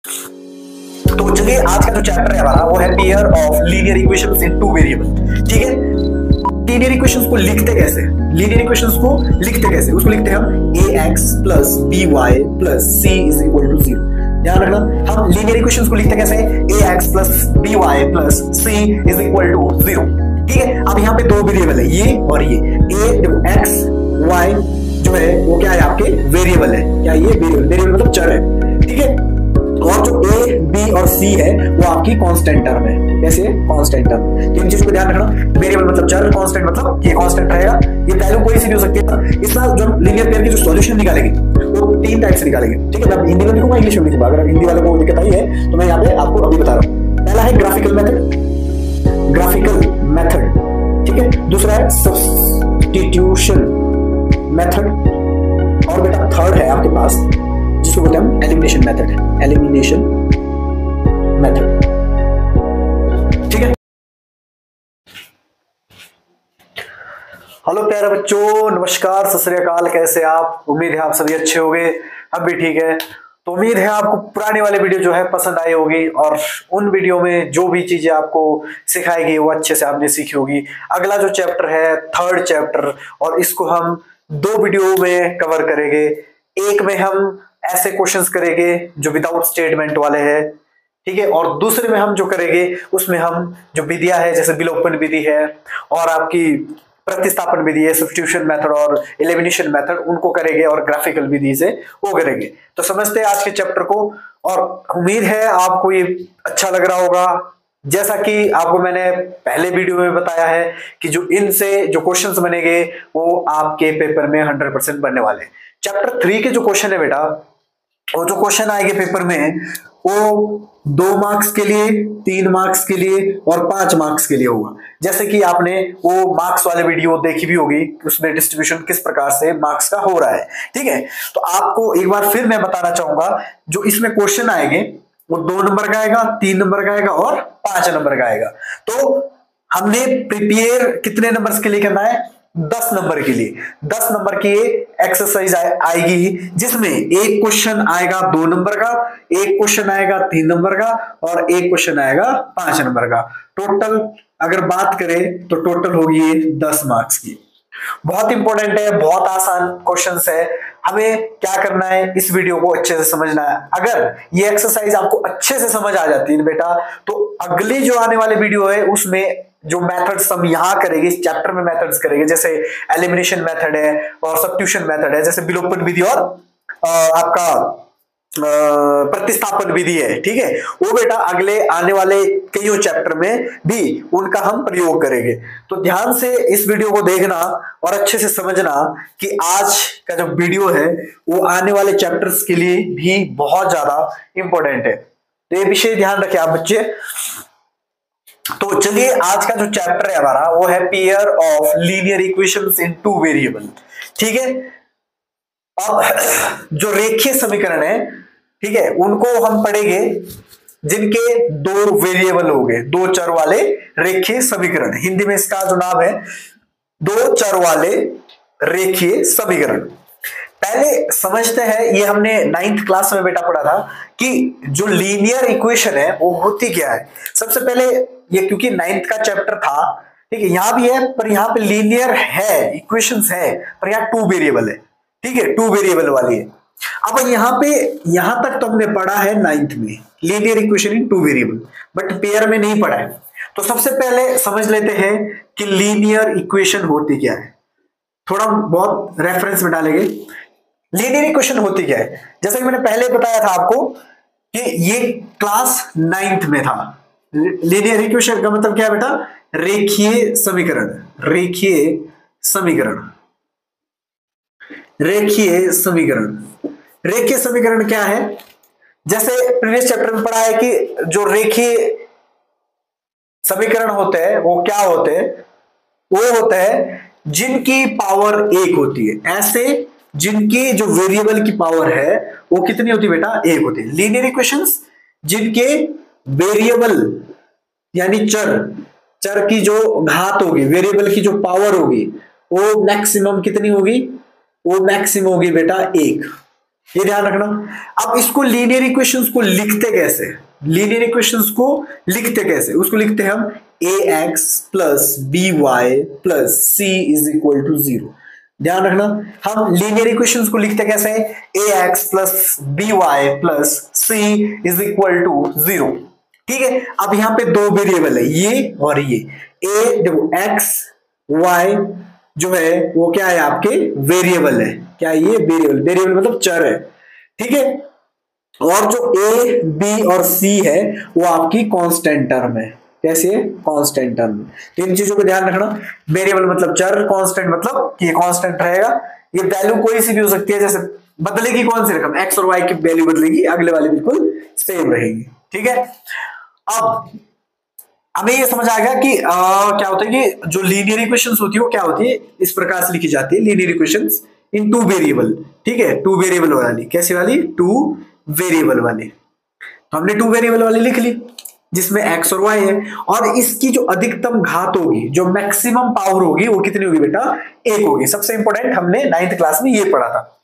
तो चलिए आज का जो चैप्टर है हमारा वो है pair of linear equations in two variable. ठीक है, लीनियर इक्वेशंस को लिखते कैसे, लीनियर इक्वेशंस को लिखते कैसे, उसको लिखते हैं हम ax plus by plus c is equal to 0। ध्यान रखना, हम लीनियर इक्वेशंस को लिखते कैसे, ax plus by plus c is equal to 0। ठीक है, अब यहाँ पे दो वेरिएबल है, ये और ये, x y जो है वो क्या है आपके वेरिएबल है, क्या ये वेरिएबल मतलब चर है। ठीक है, और जो a b और c है वो आपकी कांस्टेंट टर्म है, कैसे कांस्टेंट टर्म। इन चीज को ध्यान रखना, वेरिएबल मतलब चर, कांस्टेंट मतलब ये कांस्टेंट रहेगा, ये वैल्यू कोई सी भी हो सकती है। इसका जो लीनियर पेयर की जो सॉल्यूशन निकालेंगे वो तीन टाइप से निकालेंगे। ठीक है, मैं हिंदी में लिखूंगा, इंग्लिश में लिखूंगा, अगर हिंदी वालों को दिक्कत आई है तो मैं यहाँ पे आपको अभी बता रहा हूँ। पहला है ग्राफिकल मेथड, ग्राफिकल मेथड। ठीक है, दूसरा है सब्स्टिट्यूशन मेथड, और बेटा थर्ड है आपके पास जिसको बोलते हैं हम एलिमिनेशन मेथड, एलिमिनेशन मेथड। ठीक है, हेलो प्यारे बच्चों, नमस्कार, सत श्री अकाल, कैसे आप? उम्मीद है आप सभी अच्छे होंगे, हम भी ठीक है। तो उम्मीद है आपको पुराने वाले वीडियो जो है पसंद आई होगी और उन वीडियो में जो भी चीजें आपको सिखाएगी वो अच्छे से आपने सीखी होगी। अगला जो चैप्टर है थर्ड चैप्टर, और इसको हम दो वीडियो में कवर करेंगे। एक में हम ऐसे क्वेश्चंस करेंगे जो विदाउट स्टेटमेंट वाले हैं, ठीक है, और दूसरे में हम जो करेंगे उसमें हम जो विधियां है जैसे विलोपन विधि है और आपकी प्रतिस्थापन विधि है, सब्स्टिट्यूशन मेथड और एलिमिनेशन मेथड, उनको करेंगे और ग्राफिकल विधि से वो करेंगे। तो समझते हैं आज के चैप्टर को, और उम्मीद है आपको ये अच्छा लग रहा होगा। जैसा कि आपको मैंने पहले वीडियो में बताया है कि जो इनसे जो क्वेश्चंस बनेंगे वो आपके पेपर में 100% बनने वाले हैं। चैप्टर 3 के जो क्वेश्चन है बेटा, वो जो क्वेश्चन आएंगे पेपर में वो 2 मार्क्स के लिए, 3 मार्क्स के लिए और 5 मार्क्स के लिए होगा। जैसे कि आपने वो मार्क्स वाले वीडियो देखी भी होगी, उसमें डिस्ट्रीब्यूशन किस प्रकार से मार्क्स का हो रहा है। ठीक है, तो आपको एक बार फिर मैं बताना चाहूंगा, जो इसमें क्वेश्चन आएंगे वो 2 नंबर का आएगा, 3 नंबर का आएगा और 5 नंबर का आएगा। तो हमने प्रिपेयर कितने नंबर के लिए करना है? 10 नंबर के लिए। 10 नंबर की एक्सरसाइज आएगी जिसमें एक क्वेश्चन आएगा 2 नंबर का, एक क्वेश्चन आएगा 3 नंबर का और एक क्वेश्चन आएगा 5 नंबर का। टोटल अगर बात करें तो टोटल होगी 10 मार्क्स की। बहुत इंपॉर्टेंट है, बहुत आसान क्वेश्चंस है। हमें क्या करना है, इस वीडियो को अच्छे से समझना है। अगर ये एक्सरसाइज आपको अच्छे से समझ आ जाती है बेटा, तो अगली जो आने वाले वीडियो है उसमें जो मेथड्स हम यहां करेंगे, इस चैप्टर में मेथड्स करेंगे, जैसे एलिमिनेशन मेथड है और सब्स्टिट्यूशन मेथड है, जैसे विलोपन विधि और आपका प्रतिस्थापन विधि है। ठीक है, वो बेटा अगले आने वाले कई चैप्टर में भी उनका हम प्रयोग करेंगे। तो ध्यान से इस वीडियो को देखना और अच्छे से समझना कि आज का जो वीडियो है वो आने वाले चैप्टर्स के लिए भी बहुत ज्यादा इंपॉर्टेंट है। तो ये विषय ध्यान रखें आप बच्चे। तो चलिए आज का जो चैप्टर है हमारा वो है pair of linear equations in two variable. ठीक है, अब जो रेखीय समीकरण है, ठीक है, उनको हम पढ़ेंगे जिनके 2 वेरिएबल हो गए, 2 चर वाले रेखीय समीकरण। हिंदी में इसका जो नाम है 2 चर वाले रेखीय समीकरण। पहले समझते हैं, ये हमने 9th क्लास में बेटा पढ़ा था कि जो लीनियर इक्वेशन है वो होती क्या है। सबसे पहले ये क्योंकि 9th का चैप्टर था, ठीक है, यहां भी है पर यहां पे लीनियर है, इक्वेशंस है, पर यहां 2 वेरिएबल है। ठीक है, 2 वेरिएबल वाली है। अब यहां पे यहां तक तो हमने पढ़ा है 9th में linear equation in 2 variable, but pair में नहीं पढ़ा है। तो सबसे पहले समझ लेते हैं कि लीनियर इक्वेशन होती क्या है, थोड़ा बहुत रेफरेंस में डालेंगे। लीनियर इक्वेशन होती क्या है, जैसे कि मैंने पहले बताया था आपको कि ये क्लास 9th में था। लीनियर इक्वेशन का मतलब क्या है बेटा? रेखीय समीकरण, रेखीय समीकरण, रेखीय समीकरण। रेखीय समीकरण क्या है? जैसे प्रीवियस चैप्टर में पढ़ा है कि जो रेखीय समीकरण होते हैं वो क्या होते हैं? वो होते हैं जिनकी पावर 1 होती है। ऐसे जिनकी जो वेरिएबल की पावर है वो कितनी होती है बेटा? 1 होती है। लीनियर इक्वेशंस जिनके वेरिएबल यानी चर की जो घात होगी, वेरिएबल की जो पावर होगी वो मैक्सिमम कितनी होगी? वो मैक्सिमम होगी बेटा 1। ये ध्यान रखना। अब इसको लीनियर इक्वेशंस को लिखते कैसे, लीनियर इक्वेशंस को लिखते कैसे, उसको लिखते हैं हम ax plus B Y plus C is equal to 0। ध्यान रखना, हम लीनियर इक्वेशंस को लिखते कैसे हैं, ax plus B Y plus C is equal to 0। ठीक है, अब यहां पे दो वेरिएबल है, ये और ये। ए देखो x y जो है वो क्या है, आपके वेरिएबल है। क्या है ये, वेरिएबल, वेरिएबल मतलब चर है। ठीक है, और जो a b और c है वो आपकी कांस्टेंट टर्म है। कैसे, कांस्टेंट टर्म। तो इन चीजों को ध्यान रखना, वेरिएबल मतलब चर, कांस्टेंट मतलब कि ये कांस्टेंट रहेगा। ये वैल्यू कोई सी भी हो सकती है, जैसे बदलेगी कौन सी रकम, x और y की वैल्यू बदलेगी, अगले वाली बिल्कुल सेम रहेगी। ठीक है, अब हमें ये समझ आ गया कि क्या होता है कि जो लीनियर इक्वेशंस होती है वो क्या होती है, इस प्रकार से लिखी जाती है, लीनियर इक्वेशंस इन टू वेरिएबल। ठीक है, टू वेरिएबल वाली, कैसी वाली, टू वेरिएबल वाली। तो हमने टू वेरिएबल वाली लिख ली जिसमें x और y है, और इसकी जो अधिकतम घात होगी, जो मैक्सिमम पावर होगी, वो कितनी होगी बेटा, 1 होगी। सबसे इंपॉर्टेंट, हमने 9th क्लास में ये पढ़ा था।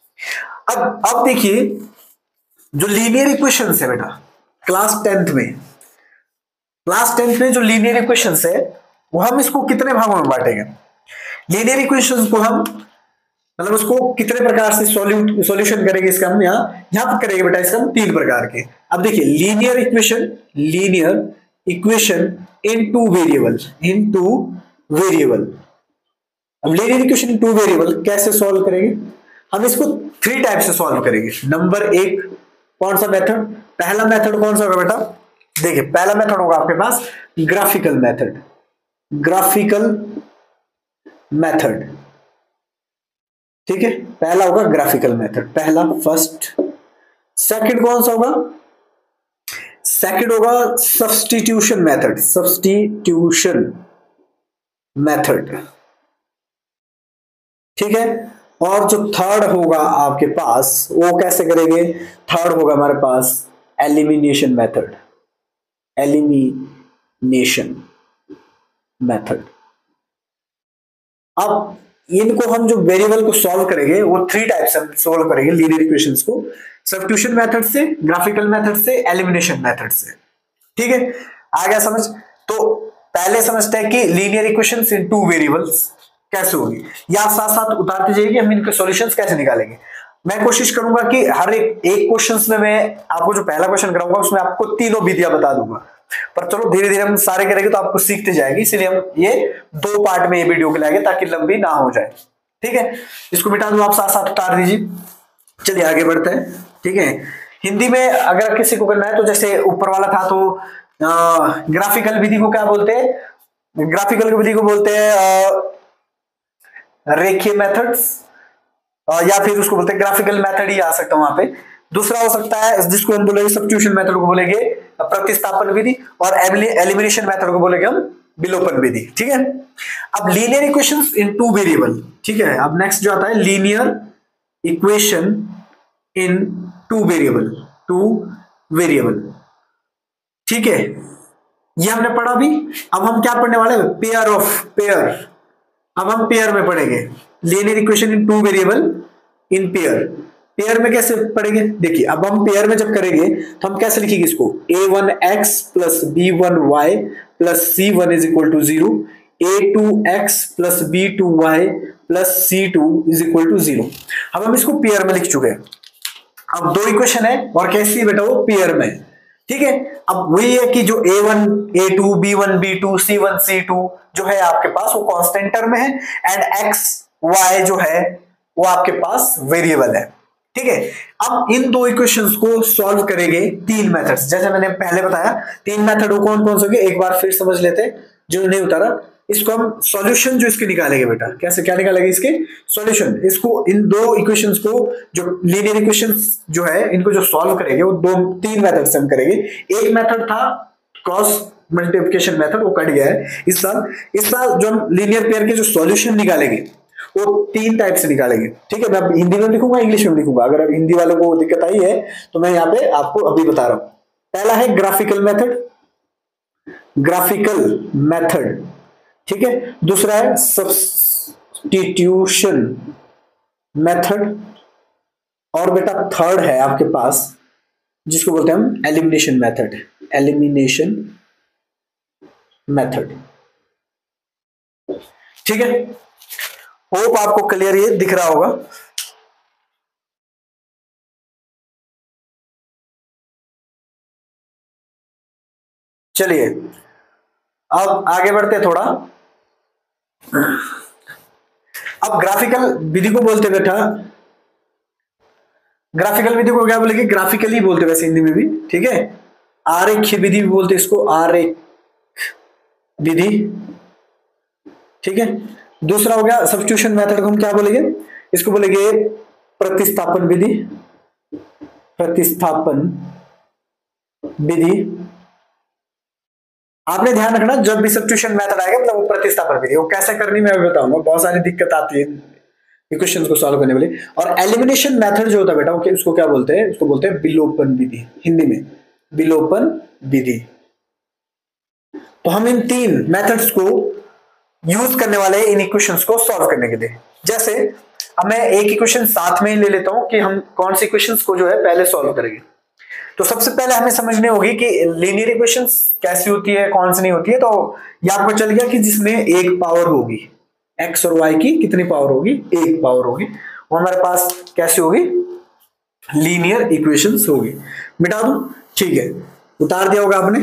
अब देखिए, जो लीनियर इक्वेशंस है बेटा क्लास 10th में, क्लास 10th में जो लीनियर इक्वेशंस है वो हम इसको कितने भागों में बांटेंगे, लीनियर इक्वेशंस को हम मतलब उसको कितने प्रकार से सॉल्यूशन करेंगे, इसका हम यहां पर करेंगे बेटा, इसका हम 3 प्रकार के। अब देखिए, linear equation in two variable, in two variable. अब linear equation in two variable कैसे सॉल्व करेंगे, हम इसको 3 टाइप से सॉल्व करेंगे। नंबर 1, कौन सा मेथड, पहला मेथड कौन सा होगा बेटा, देखिए पहला मेथड होगा आपके पास ग्राफिकल मेथड, ग्राफिकल मेथड। ठीक है, पहला होगा ग्राफिकल मेथड, पहला, फर्स्ट। सेकंड कौन सा होगा, सेकंड होगा सब्स्टिट्यूशन मेथड, सब्स्टिट्यूशन मेथड। ठीक है, और जो थर्ड होगा आपके पास, वो कैसे करेंगे, थर्ड होगा हमारे पास एलिमिनेशन मेथड, एलिमिनेशन मेथड। अब इनको हम जो वेरिएबल को सॉल्व करेंगे वो 3 टाइप से सॉल्व करेंगे लीनियर इक्वेशंस को, सब्स्टिट्यूशन मेथड से, ग्राफिकल मेथड से, एलिमिनेशन मेथड से। ठीक है, आ गया समझ। तो पहले समझते हैं कि लीनियर इक्वेशंस इन टू वेरिएबल्स कैसे होगी, या साथ साथ उतारते जाइए कि हम इनके सॉल्यूशंस कैसे निकालेंगे। मैं कोशिश करूंगा कि हर एक क्वेश्चंस में मैं आपको जो पहला क्वेश्चन कराऊंगा उसमें आपको तीनों विधियां बता दूंगा, पर चलो धीरे धीरे हम सारे करेंगे तो आपको सीखते जाएगी, इसलिए हम ये 2 पार्ट में ये वीडियो के लाएंगे ताकि लंबी ना हो जाए। ठीक है, इसको मिटा दो, आप साथ साथ उतार दीजिए। चलिए आगे बढ़ते हैं। ठीक है, हिंदी में अगर किसी को करना है तो जैसे ऊपर वाला था, तो ग्राफिकल विधि को क्या बोलते हैं, ग्राफिकल विधि को बोलते हैं रेखीय मेथड्स, या फिर उसको बोलते हैं ग्राफिकल मेथड ही आ सकता है वहां पे। दूसरा हो सकता है जिसको हम बोलेंगे सब्स्टिट्यूशन मेथड को बोलेंगे प्रतिस्थापन विधि, और एलिमिनेशन मेथड को बोलेंगे हम विलोपन विधि। ठीक है, अब लीनियर इक्वेशंस इन टू वेरिएबल। ठीक है, अब नेक्स्ट जो आता है linear equation in two variable, two variable. ठीक है, ये हमने पढ़ा भी। अब हम क्या पढ़ने वाले हैं, पेयर ऑफ पेयर। अब हम पेयर में पढ़ेंगे linear equation in two variable in pair. Pair में कैसे पढ़ेंगे, देखिए अब हम पेयर में जब करेंगे तो हम कैसे लिखेंगे इसको, a1x plus b1y plus c1 is equal to 0, a2x plus b2y plus c2 is equal to 0। अब हम इसको पेयर में लिख चुके हैं। अब 2 इक्वेशन है और कैसी बेटा वो पेयर में। ठीक है, अब वही है कि जो a1 a2 b1 b2 c1 c2 जो है आपके पास वो कांस्टेंट टर्म है, एंड x y जो है वो आपके पास वेरिएबल है। ठीक है, अब इन 2 इक्वेशंस को सॉल्व करेंगे 3 मेथड्स, जैसे मैंने पहले बताया 3 मेथड कौन कौन से होंगे, एक बार फिर समझ लेते हैं जो नहीं उतारा। इसको हम सॉल्यूशन जो इसके निकालेंगे बेटा, कैसे क्या निकालेंगे इसके सॉल्यूशन, इसको इन 2 इक्वेशंस को जो लीनियर इक्वेशंस जो है इनको जो सॉल्व करेंगे वो 3 मेथड से हम करेंगे। एक मेथड था क्रॉस मल्टीप्लिकेशन मेथड, वो कट गया है इस साल जो हम लीनियर पेयर के जो सॉल्यूशन निकालेंगे वो 3 टाइप से निकालेंगे। ठीक है, मैं हिंदी में लिखूंगा, इंग्लिश में लिखूंगा, अगर हिंदी वालों को दिक्कत आई है तो मैं यहाँ पे आपको अभी बता रहा हूं। पहला है ग्राफिकल मेथड, ग्राफिकल मेथड। ठीक है, दूसरा है सब्स्टिट्यूशन मेथड, और बेटा थर्ड है आपके पास जिसको बोलते हैं हम एलिमिनेशन मेथड। एलिमिनेशन मेथड, ठीक है। होप आपको क्लियर ये दिख रहा होगा। चलिए अब आगे बढ़ते थोड़ा। अब ग्राफिकल विधि को बोलते बेटा, ग्राफिकल विधि को क्या बोलेंगे, ग्राफिकली बोलते वैसे हिंदी में भी, ठीक है। आरेख विधि भी बोलते इसको, आरेख विधि, ठीक है। दूसरा हो गया सब्स्टिट्यूशन मेथड को हम क्या बोलेंगे, इसको बोलेंगे प्रतिस्थापन विधि। प्रतिस्थापन विधि, आपने ध्यान रखना जब भी सब्स्टिट्यूशन मेथड आएगा मतलब वो प्रतिस्थापन विधि, वो कैसे करनी मैं बताऊंगा, बहुत सारी दिक्कत आती है इक्वेशंस को सॉल्व करने वाली। और एलिमिनेशन मेथड जो होता है बेटा उसको क्या बोलते हैं, उसको बोलते हैं विलोपन विधि, हिंदी में विलोपन विधि। तो हम इन तीन मेथड्स को यूज करने वाले हैं इन इक्वेशंस को सॉल्व करने के लिए। जैसे अब मैं एक इक्वेशन साथ में ही ले लेता हूं कि हम कौन सी इक्वेशंस को जो है पहले सॉल्व करेंगे। तो सबसे पहले हमें समझनी होगी कि लीनियर इक्वेशंस कैसी होती है, कौन सी नहीं होती है। तो ये आपको चल गया कि जिसमें एक पावर होगी, एक्स और वाई की कितनी पावर होगी, एक पावर होगी, वो हमारे पास कैसी होगी, लीनियर इक्वेशंस होगी। मिटा दूं, ठीक है, उतार दिया होगा आपने।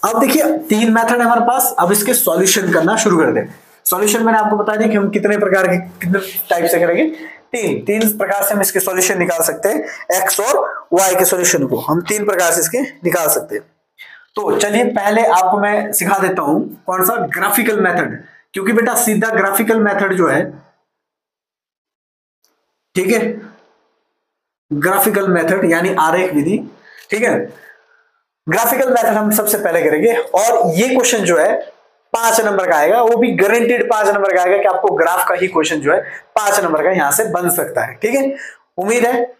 अब देखिए तीन मेथड है हमारे पास, अब इसके सॉल्यूशन करना शुरू कर दें। सॉल्यूशन मैंने आपको बता दिया कि हम कितने प्रकार के, कितने टाइप से करेंगे, तीन प्रकार से हम इसके सॉल्यूशन निकाल सकते हैं। एक्स और वाई के सॉल्यूशन को हम तीन प्रकार से इसके निकाल सकते हैं। तो चलिए पहले आपको मैं सिखा देता हूं कौन सा, ग्राफिकल मेथड, क्योंकि बेटा सीधा ग्राफिकल मेथड जो है, ठीक है, ग्राफिकल मेथड यानी आरेख विधि, ठीक है। ग्राफिकल मेथड हम सबसे पहले करेंगे और ये क्वेश्चन जो है 5 नंबर का आएगा, वो भी गारंटेड 5 नंबर का आएगा कि आपको ग्राफ का ही क्वेश्चन जो है 5 नंबर का यहां से बन सकता है, ठीक है। उम्मीद है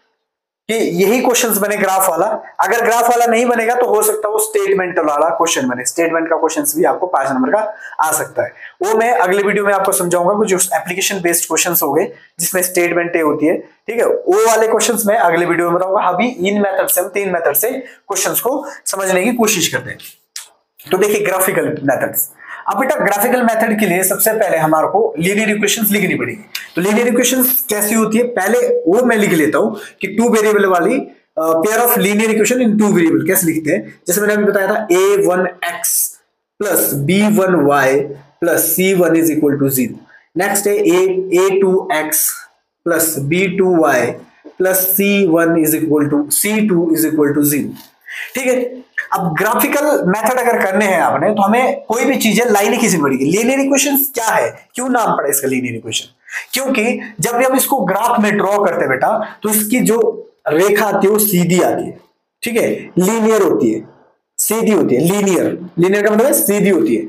कि यही क्वेश्चंस बने ग्राफ वाला। अगर ग्राफ वाला नहीं बनेगा तो हो सकता है वो स्टेटमेंट वाला क्वेश्चन बने, स्टेटमेंट का क्वेश्चंस भी आपको 5 नंबर का आ सकता है। वो मैं अगले वीडियो में आपको समझाऊंगा कि जो एप्लीकेशन बेस्ड क्वेश्चंस हो गए जिसमें स्टेटमेंट होती है, ठीक है, वो वाले क्वेश्चंस मैं अगले वीडियो में बताऊंगा। अभी इन मेथड से, हम 3 मेथड से क्वेश्चंस को समझने की कोशिश करते हैं। तो देखिए ग्राफिकल मेथड्स, अब बेटा ग्राफिकल मेथड के लिए सबसे पहले हमारे को लीनियर इक्वेशंस लिखनी पड़ेगी। तो लीनियर इक्वेशंस कैसी होती है, पहले वो मैं लिख लेता हूं कि 2 वेरिएबल वाली pair of linear equation in 2 variable कैसे लिखते हैं। जैसे मैंने अभी बताया था a1x plus b1y plus c1 is equal to 0। Next है a2x plus b2y plus c2 is equal to 0, ठीक है। अब ग्राफिकल मेथड अगर करने हैं आपने तो हमें कोई भी चीजें लाइन खींचनी पड़ेगी। लीनियर इक्वेशन क्या है, क्यों नाम पड़ा इसका लीनियर इक्वेशन, क्योंकि जब भी हम इसको ग्राफ में ड्रॉ करते हैं बेटा तो इसकी जो रेखा आती है वो सीधी आती है, ठीक है, लीनियर होती है, सीधी होती है। लीनियर का मतलब है सीधी होती है।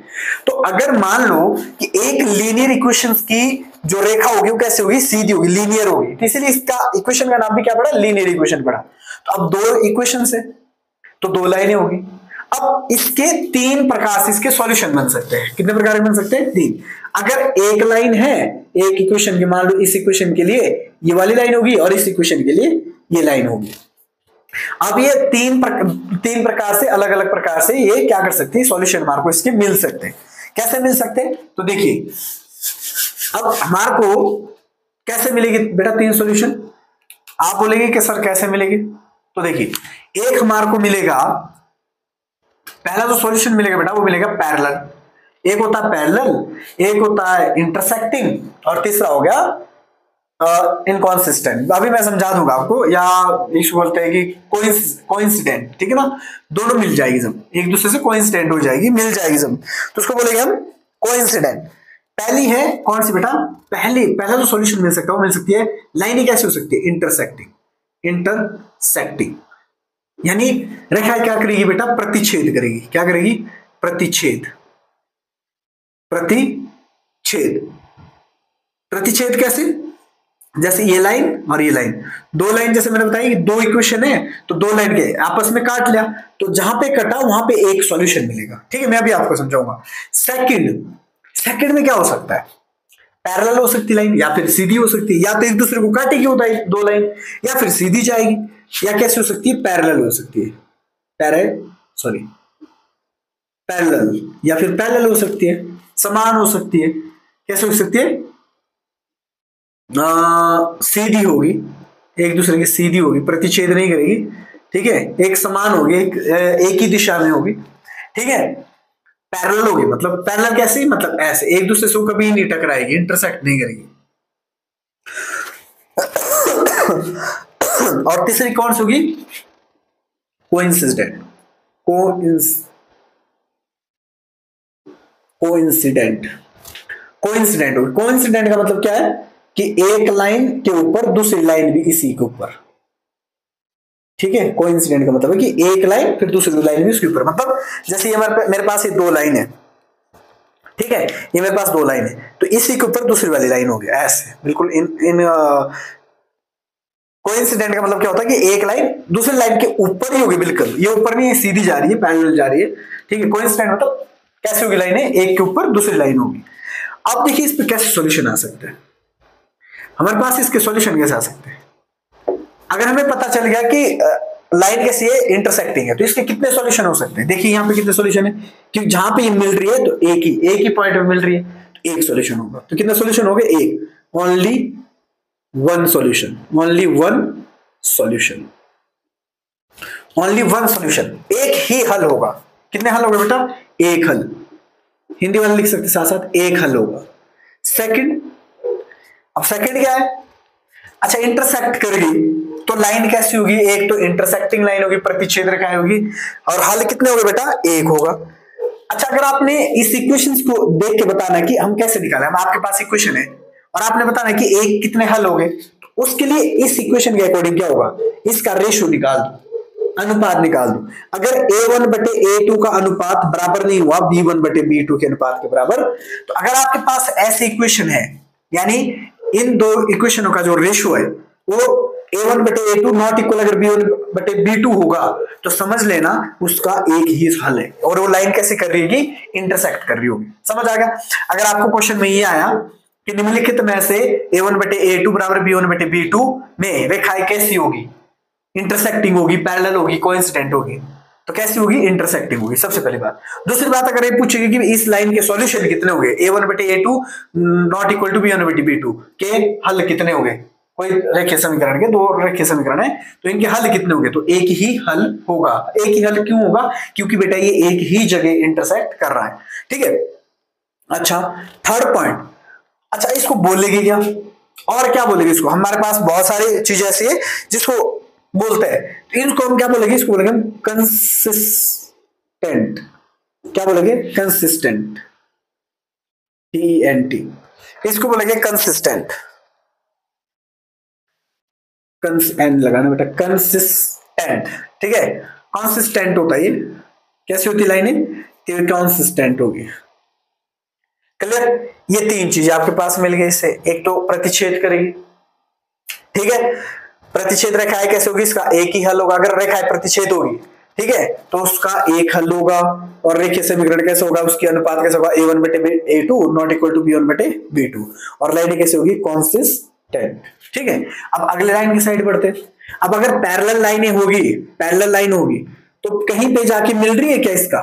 तो अगर मान लो कि एक लीनियर इक्वेशन की जो रेखा होगी वो कैसे होगी, सीधी होगी, लीनियर होगी, तो इसलिए इसका इक्वेशन का नाम भी क्या पड़ा, लीनियर इक्वेशन पड़ा। तो अब 2 इक्वेशन है तो 2 लाइनें होगी। अब इसके 3 प्रकार से इसके सॉल्यूशन बन सकते हैं। कितने प्रकार के बन सकते हैं, 3। अगर एक लाइन है एक इक्वेशन की, मान लो इस इक्वेशन के लिए ये वाली लाइन होगी और इस इक्वेशन के लिए ये लाइन होगी। अब ये 3 प्रकार से, अलग अलग प्रकार से ये क्या कर सकते हैं, सॉल्यूशन हमारे को इसके मिल सकते हैं। कैसे मिल सकते हैं, तो देखिए अब हमारे को कैसे मिलेगी बेटा 3 सॉल्यूशन। आप बोलेंगे कि सर कैसे मिलेगी, तो देखिए एक हमारे को मिलेगा, पहला जो सॉल्यूशन मिलेगा बेटा वो मिलेगा पैरेलल। एक होता है पैरेलल, एक होता है इंटरसेक्टिंग और तीसरा हो गया इनकॉन्सिस्टेंट। अभी मैं समझा दूंगा आपको, या इसको बोलते हैं कि कोइंसिडेंट, ठीक है ना, दोनों मिल जाएगी जब एक दूसरे से कोइंसिडेंट हो जाएगी, मिल जाएगी जब, तो उसको बोलेंगे हम कोइंसिडेंट। पहली है कौन सी बेटा, पहला जो सॉल्यूशन मिल सकता है वो मिल सकती है, लाइन कैसे हो सकती है, इंटरसेक्टिंग, यानी रेखा क्या करेगी बेटा, प्रतिच्छेद करेगी। क्या करेगी, प्रतिच्छेद कैसे, जैसे ये लाइन और ये लाइन, 2 लाइन जैसे मैंने बताया कि 2 इक्वेशन है तो 2 लाइन के आपस में काट लिया, तो जहां पे कटा वहां पे एक सॉल्यूशन मिलेगा, ठीक है। मैं अभी आपको समझाऊंगा। सेकंड में क्या हो सकता है, पैरेलल हो सकती लाइन, या फिर सीधी हो सकती है, या तो एक दूसरे को काटेगी दो लाइन, या फिर सीधी जाएगी, या कैसे हो सकती है, पैरेलल हो सकती है, पैरेलल, या फिर पैरेलल हो सकती है, समान हो सकती है। कैसे हो सकती है, सीधी होगी, एक दूसरे की सीधी होगी, प्रतिच्छेद नहीं करेगी, ठीक है, एक समान होगी, एक ही दिशा में होगी, ठीक है। पैरेलल होगी, मतलब पैरेलल कैसे, मतलब ऐसे एक दूसरे से कभी नहीं टकराएगी, इंटरसेक्ट नहीं करेगी। और तीसरी कौन सी होगी, कोइंसिडेंट, कोइंसिडेंट होगी। कोइंसिडेंट का मतलब क्या है कि एक लाइन के ऊपर दूसरी लाइन भी इसी के ऊपर, ठीक है। कोइंसिडेंट का मतलब है कि एक लाइन फिर दूसरी लाइन भी उसके ऊपर, मतलब जैसे ये मेरे पास ये दो लाइन है, ठीक है, ये मेरे पास दो लाइन है, तो इसी के ऊपर दूसरी वाली लाइन होगी, ऐसे बिल्कुल। इन कोइंसिडेंट का मतलब क्या होता है कि एक लाइन दूसरी लाइन के ऊपर ही होगी, बिल्कुल ये ऊपर नहीं है, सीधी जा रही है, पैरेलल जा रही है, ठीक है। कोइंसिडेंट मतलब कैसे होगी लाइन है, एक के ऊपर दूसरी लाइन होगी। अब देखिए इस पे कैसे सॉल्यूशन आ सकता है, हमारे पास इसके सॉल्यूशन कैसे आ सकते हैं। अगर हमें पता चल गया कि लाइन कैसी है, इंटरसेक्टिंग है, तो इसके कितने सॉल्यूशन हो सकते हैं। देखिए यहाँ पे कितने सॉल्यूशन है, कि जहां पे ये मिल रही है तो एक ही पॉइंट पे मिल रही है, तो एक सॉल्यूशन होगा। तो कितने सॉल्यूशन हो गए, एक, only one solution, only one solution, only one solution, एक ही हल होगा। कितने हल होगा बेटा, एक हल, हिंदी वाले लिख सकते साथ साथ, एक हल होगा। सेकंड, अब सेकंड क्या है, अच्छा इंटरसेक्ट करेगी तो लाइन कैसी होगी, एक तो इंटरसेक्टिंग लाइन होगी, प्रतिच्छेद रेखा होगी, और हल कितने होंगे बेटा, एक होगा। अच्छा अगर आपने इस इक्वेशंस को देख के बताना कि हम कैसे निकालें, हम आपके पास इक्वेशन है और आपने बताना कि एक कितने हल हो गए, तो उसके लिए इस इक्वेशन के अकॉर्डिंग क्या होगा, इसका रेशियो निकाल दो, अनुपात निकाल दो। अगर a1 बटे a2 का अनुपात बराबर नहीं हुआ b1 बटे b2 के अनुपात के बराबर, तो अगर आपके पास ऐसी इक्वेशन है, यानी इन दो इक्वेशनों का जो रेशियो है वो a1 बटे a2 नॉट इक्वल अगर b1 बटे b2 होगा, तो समझ लेना उसका एक ही हल है, और वो लाइन कैसे कर रही होगी, इंटरसेक्ट कर रही होगी। समझ आ गया। अगर आपको क्वेश्चन में ये आया कि निम्नलिखित में से a1 बटे a2 बराबर b1 बटे b2 में रेखाएं कैसी होगी, इंटरसेक्टिंग होगी, पैरेलल होगी, कोइंसिडेंट होगी, तो कैसी होगी, इंटरसेक्टिंग होगी, सबसे पहली बात। दूसरी बात अगर ये पूछेगी कि इस लाइन के सॉल्यूशन कितने हो गए, a1 बटे a2 not equal to b1 बटे b2 के हल कितने हो गए, कोई रेखीय समीकरण के दो रेखीय समीकरण है तो इनके हल कितने होंगे, तो एक ही हल होगा। एक ही हल क्यों होगा, क्योंकि बेटा ये एक ही जगह इंटरसेक्ट कर रहा है, ठीक है। अच्छा थर्ड पॉइंट, अच्छा इसको बोलेगी क्या, और क्या बोलेगी इसको, हमारे पास बहुत सारी चीजें ऐसी है जिसको बोलते हैं, तो इनको हम क्या बोलेंगे, इसको बोलेंगे हम कंसिस्टेंट, क्या बोलेंगे, कंसिस्टेंट, TNT, इसको बोलेंगे कंसिस्टेंट, एंड लगाना बेटा, कंसिस्टेंट, ठीक है। कंसिस्टेंट होता है ये, कैसी होती लाइनें, कंसिस्टेंट होगी, क्लियर। ये तीन चीजें आपके पास मिल गई इससे, एक तो प्रतिच्छेद करेगी, ठीक है, प्रतिच्छेद रेखाएं कैसे होगी, इसका एक ही हल होगा, अगर रेखाएं प्रतिच्छेद होगी, ठीक है, तो उसका एक हल होगा। और रेखीय समीकरण कैसे होगा, उसकी अनुपात कैसे होगा, a1 बटे a2 not equal to b1 बटे b2, और लाइन कैसे होगी, कॉन्सिस्टेंट, ठीक है। अब अगले लाइन की साइड बढ़ते, अब अगर पैरेलल लाइनें होगी, पैरेलल लाइन होगी तो कहीं पे जाके मिल रही है क्या, इसका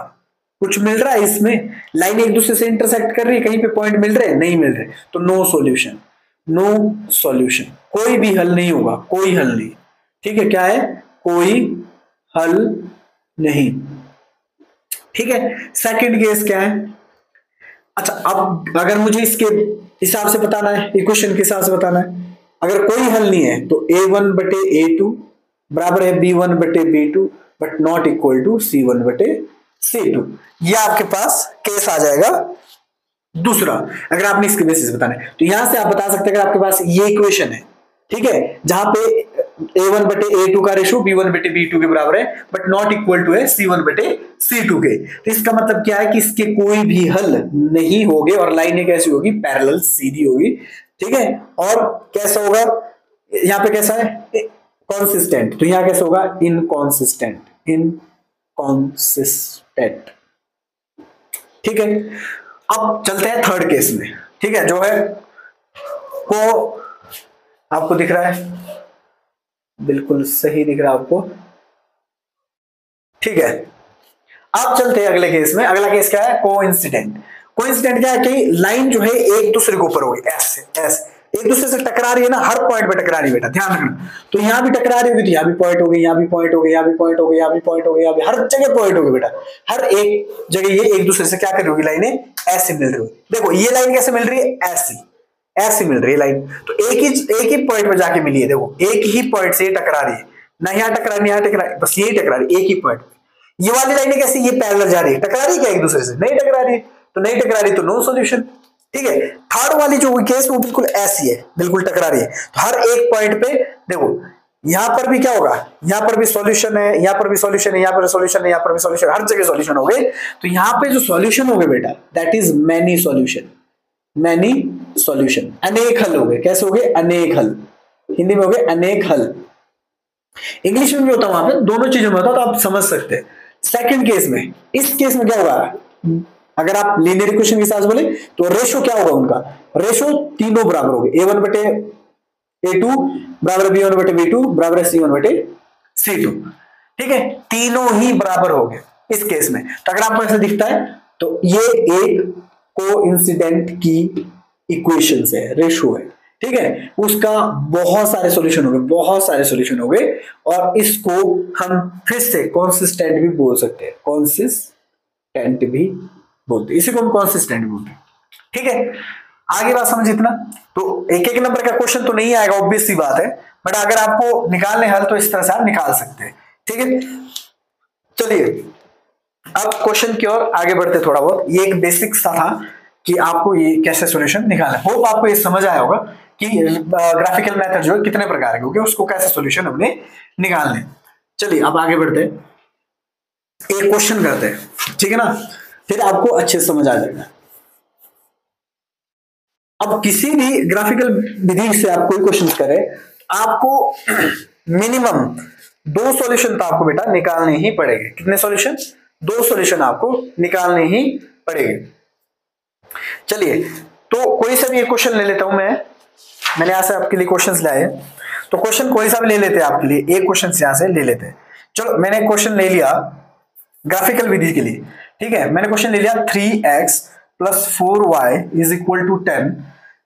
कुछ मिल रहा है, इसमें लाइन एक दूसरे से इंटरसेक्ट कर रही है, कहीं पे पॉइंट मिल रहे हैं, नहीं मिल रहे, तो नो सॉल्यूशन, नो सॉल्यूशन, कोई भी हल नहीं होगा, कोई हल नहीं, ठीक है, क्या है, कोई हल नहीं, ठीक है। सेकंड केस क्या है, अच्छा अब अगर मुझे इसके हिसाब से बताना है, इक्वेशन के हिसाब से बताना है, अगर कोई हल नहीं है तो a1 बटे a2 बराबर है b1 बटे b2 but not equal to c1 बटे c2, यह आपके पास केस आ जाएगा दूसरा। अगर आपने इसके बेसिस बताना है तो यहां से आप बता सकते हैं, अगर आपके पास ये इक्वेशन है, ठीक है, जहां पे a1 बटे a2 का रेशियो b1 बटे b2 के बराबर है बट नॉट इक्वल टू है c1 बटे c2 के, तो इसका मतलब क्या है कि इसके कोई भी हल नहीं होंगे और लाइनें कैसी होगी, पैरेलल, सीधी होगी, ठीक है। और कैसा होगा, यहां पे कैसा है, कॉन्सिस्टेंट, तो यहां कैसा होगा, इनकॉन्सिस्टेंट, इनकॉन्सिस्टेंट, ठीक है। अब चलते हैं थर्ड केस में, ठीक है, जो है को आपको दिख रहा है, बिल्कुल सही दिख रहा है आपको, ठीक है। अब चलते हैं अगले केस में। अगला केस क्या है, कोइंसिडेंट। कोइंसिडेंट क्या है कि लाइन जो है एक दूसरे के ऊपर होगी, ऐसे ऐसे एक दूसरे से टकरा रही है ना, हर पॉइंट पे टकरा रही है बेटा, ध्यान रखना। तो यहां भी टकरा रही होगी तो यहां भी पॉइंट हो गई, यहां भी पॉइंट हो गई, यहां भी पॉइंट हो गई, यहां भी पॉइंट हो गई, यहां भी, हर जगह पॉइंट होगी बेटा। हर एक जगह ये एक दूसरे से क्या कर रही होगी, लाइनें ऐसे मिल रही होगी। देखो ये लाइन कैसे मिल रही है, ऐसी ऐसी मिल रही है लाइन, तो एक ही पॉइंट पे जाके मिली है। देखो एक ही पॉइंट से टकरा रही है, ना यहाँ टकरा रही, यहाँ टकरा, बस यही टकरा रही है एक ही पॉइंट। ये वाली लाइनें कैसी, ये पैरेलल जा रही है, टकरा रही है क्या एक दूसरे से, नहीं टकरा रही है, तो नहीं टकरा रही तो नो सॉल्यूशन, ठीक है। थर्ड वाली जो केस वो बिल्कुल ऐसी है, बिल्कुल टकरा रही है, तो हर एक पॉइंट पे देखो यहां पर भी क्या होगा, यहां पर भी सॉल्यूशन है, यहां पर भी सॉल्यूशन है, यहां पर सॉल्यूशन है, यहां पर भी सॉल्यूशन, हर जगह सॉल्यूशन हो गए। तो यहां पे जो सॉल्यूशन हो गए बेटा, that is many solution, many solution, अनेक हल हो गए। कैसे हो गए, अनेक हल, हिंदी में हो गए अनेक हल। इंग्लिश में भी होता है, वहां पे दोनों चीजों में होता है, तो आप समझ सकते हैं। सेकंड केस में, इस केस में क्या होगा, अगर आप लीनियर इक्वेशन के हिसाब से बोले तो रेशो क्या होगा उनका, रेशो तीनों बराबर हो गए, a1 बटे a2 बराबर b1 बटे b2 बराबर c1 बटे c2, ठीक है, तीनों ही बराबर हो गए इस केस में। तो अगर आपको ऐसा दिखता है तो ये एक कोइंसिडेंट की इक्वेशन है, रेशो है, ठीक है। उसका बहुत सारे सॉल्यूशन हो गए, बहुत सारे सॉल्यूशन हो गए, और इसको हम फिर से कॉन्सिस्टेंट भी बोल सकते हैं, कॉन्सिस्टेंट भी बोलते हैं, इसी को हम कॉन्सिस्टेंट बोलते हैं, ठीक है। आगे बात समझ इतना। तो एक एक नंबर का क्वेश्चन तो नहीं आएगा, ऑब्वियस सी बात है, बट अगर आपको निकालने हल तो इस तरह से आप निकाल सकते हैं, ठीक है। चलिए अब क्वेश्चन की ओर आगे बढ़ते थोड़ा बहुत। ये एक बेसिक सा था कि आपको ये कैसे सॉल्यूशन निकालना है। होप आपको ये समझ आया होगा कि ग्राफिकल मेथड जो है कितने प्रकार के होंगे, उसको कैसे सॉल्यूशन हमने निकालने। चलिए अब आगे बढ़ते हैं, एक क्वेश्चन करते हैं, ठीक है ना, फिर आपको अच्छे से समझ आ जाएगा। अब किसी भी ग्राफिकल विधि से आप कोई क्वेश्चन करे, आपको मिनिमम 2 सॉल्यूशन तो आपको बेटा निकालने ही पड़ेंगे। कितने सॉल्यूशन, 2 सॉल्यूशन आपको निकालने ही पड़ेंगे। चलिए तो कोई सा भी एक क्वेश्चन ले लेता हूं मैंने यहां से आपके लिए क्वेश्चंस लाए हैं, तो क्वेश्चन कोई सा भी ले लेते हैं आपके लिए, एक क्वेश्चन यहां से ले लेते हैं। चलो मैंने क्वेश्चन ले लिया ग्राफिकल विधि के लिए, ठीक है। मैंने क्वेश्चन ले लिया 3x + 4y = 10